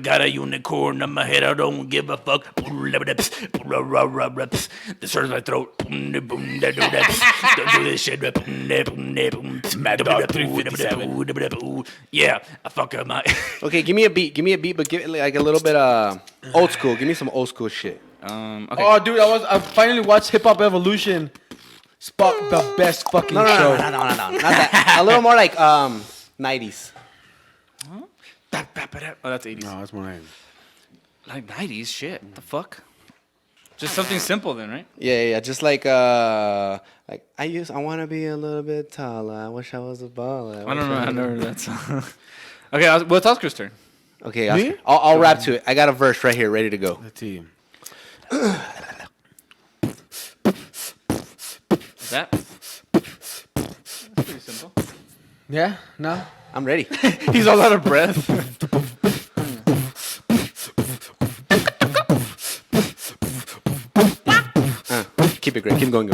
Got a unicorn on my head. I don't give a fuck. The surge my throat. Don't do this shit. Mad Dog 357. Yeah, I fuck up my. Okay, give me a beat, but give it like a little bit old school. Give me some old school shit. Okay. Oh, dude, I finally watched Hip Hop Evolution. Spot the best fucking show. No, not that. A little more like 90s. Oh, that's 80s. No, it's more 90s. Like 90s shit. What the fuck? Just something simple then, right? Yeah. Just like I want to be a little bit taller. I wish I was a baller. I don't know. I never heard that song. Okay, well, it's Oscar's turn. Okay, Oscar. I'll rap to it. I got a verse right here, ready to go. Let's see. Is that? That's pretty simple. Yeah? No? I'm ready. He's all out of breath. Keep it great. Keep going.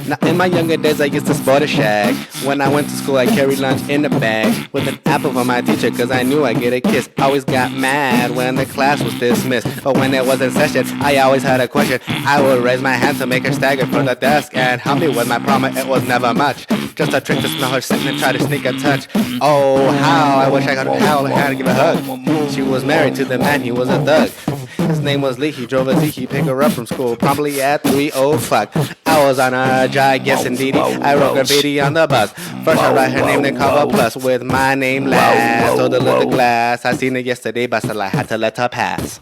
Now, in my younger days, I used to sport a shag. When I went to school, I carried lunch in a bag with an apple for my teacher, cause I knew I'd get a kiss. Always got mad when the class was dismissed, but when it was in session, I always had a question. I would raise my hand to make her stagger from the desk and help me with my problem. It was never much, just a trick to smell her sitting and try to sneak a touch. Oh, how I wish I could howl and had to give a hug. She was married to the man, he was a thug. His name was Lee, he drove a Z, he picked her up from school promptly at 3:00. I was on a drive, yes indeed. I wrote graffiti on the bus. First I write her name, then cover plus with my name last. So the little glass, I seen her yesterday, but still I had to let her pass.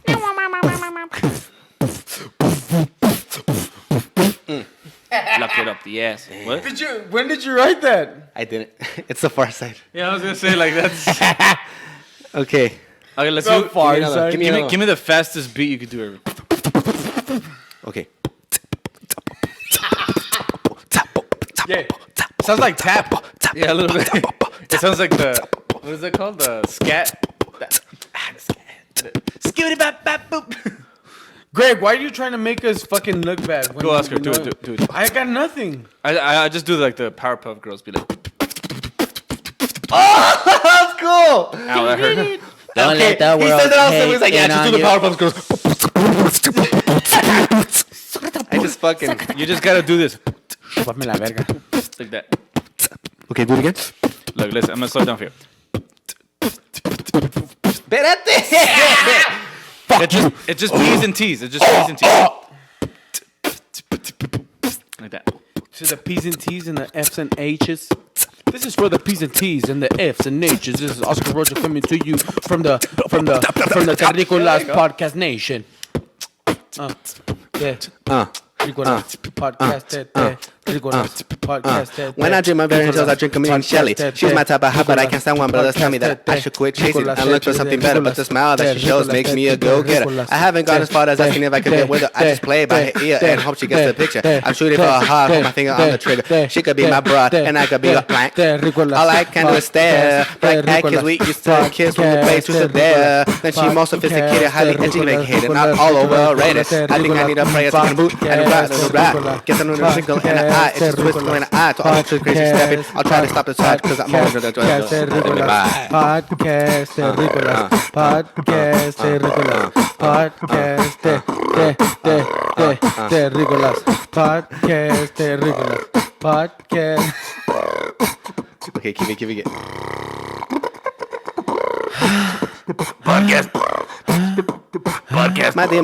Lock it up the ass. What? When did you write that? I didn't. It's the far side. Yeah, I was gonna say like that's. Okay. Okay, let's The do. far Give me side. Give me the fastest beat you could do ever. Okay. Yeah. Sounds like tap. Yeah, a little bit. It sounds like the what is it called? The scat. Skitty bap bap boop. Greg, why are you trying to make us fucking look bad? Go, Oscar. Do it. I got nothing. I just do like the Powerpuff Girls. Be like, Oh, that's cool. ow, that hurt. Don't let the world. He said that also. He's like, yeah, just do the Powerpuff Girls. I just fucking. You just gotta do this Chúpame la verga. like that. Okay, do it again. Look, listen. I'm gonna slow it down for you. Espérate. It just P's and T's. It just P's and T's. Like that. To the P's and T's and the F's and H's. This is for the P's and T's and the F's and H's. This is Oscar Rocha coming to you from the Terricolas podcast nation. Terricolas podcast. Terricolas podcast. When I drink my berry pills, I drink them in Shelly. She's my type of hot, but I can't stand one. Brothers tell me that I should quit chasing and look for something better. But the smile that she shows makes me a go-getter. I haven't gone as far as asking if I could get with her. I just play by her ear and hope she gets the picture. I'm shooting for her hard, hold my finger on the trigger. She could be my broad, and I could be a blank. All I can do is stare. Black cat kids we used to kiss from the place to there. Then she more sophisticated, highly educated, not all overrated. I think I need a prayer to the boot and a ride to the ride. Get another single in the eye, it's just whisper in the eye to all the crazy stepping. I'll try to stop the charge because I'm over the Podcast Terricolas. Podcast Terricolas. Podcast Terricolas. Podcast Terricolas. Podcast. Okay, keep it. Podcast. My dear,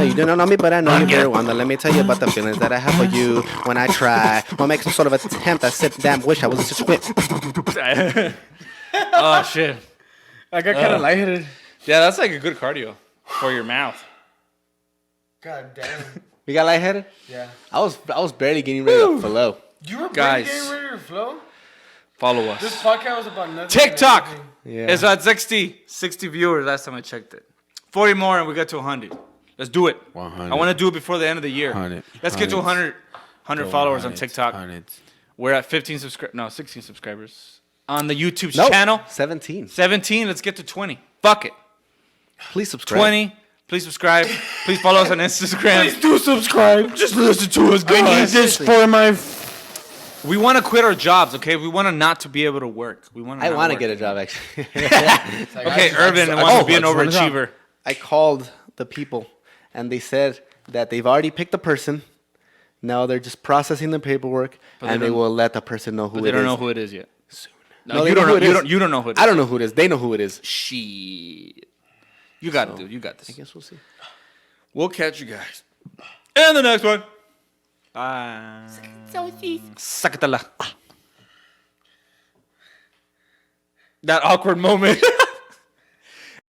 you do not know me, but I know you very well. Now let me tell you about the feelings that I have for you when I try or make some sort of attempt. I said, damn, wish I was a script. Oh shit! I got kind of lightheaded. Yeah, that's like a good cardio for your mouth. God damn. You got lightheaded? Yeah. I was barely getting ready to flow. You were Guys. getting ready to flow? Follow us. This podcast was about nothing. TikTok. Yeah. It's at 60 viewers last time I checked it. 40 more and we got to 100. Let's do it. 100. I want to do it before the end of the year. 100. Let's get to 100 followers on TikTok. 100. We're at 16 subscribers. on the YouTube Nope. channel. 17. 17. Let's get to 20. Fuck it. Please subscribe. 20. Please subscribe. Please follow us on Instagram. Please do subscribe. Just listen to us, I need guys. this for my. We want to quit our jobs, okay? We want to not to be able to work. We want. I want to get a job, actually. Okay, Urban wants to be an overachiever. I called the people, and they said that they've already picked the person. Now they're just processing the paperwork, But they and they don't- will let the person know who But it is. they don't know who it is yet. No, you they don't know know. who it is. You don't know who it is. I don't know who it is. They know who it is. Shit. You got it, dude. You got this. I guess we'll see. We'll catch you guys in the next one. Bye. Sácatela. That awkward moment.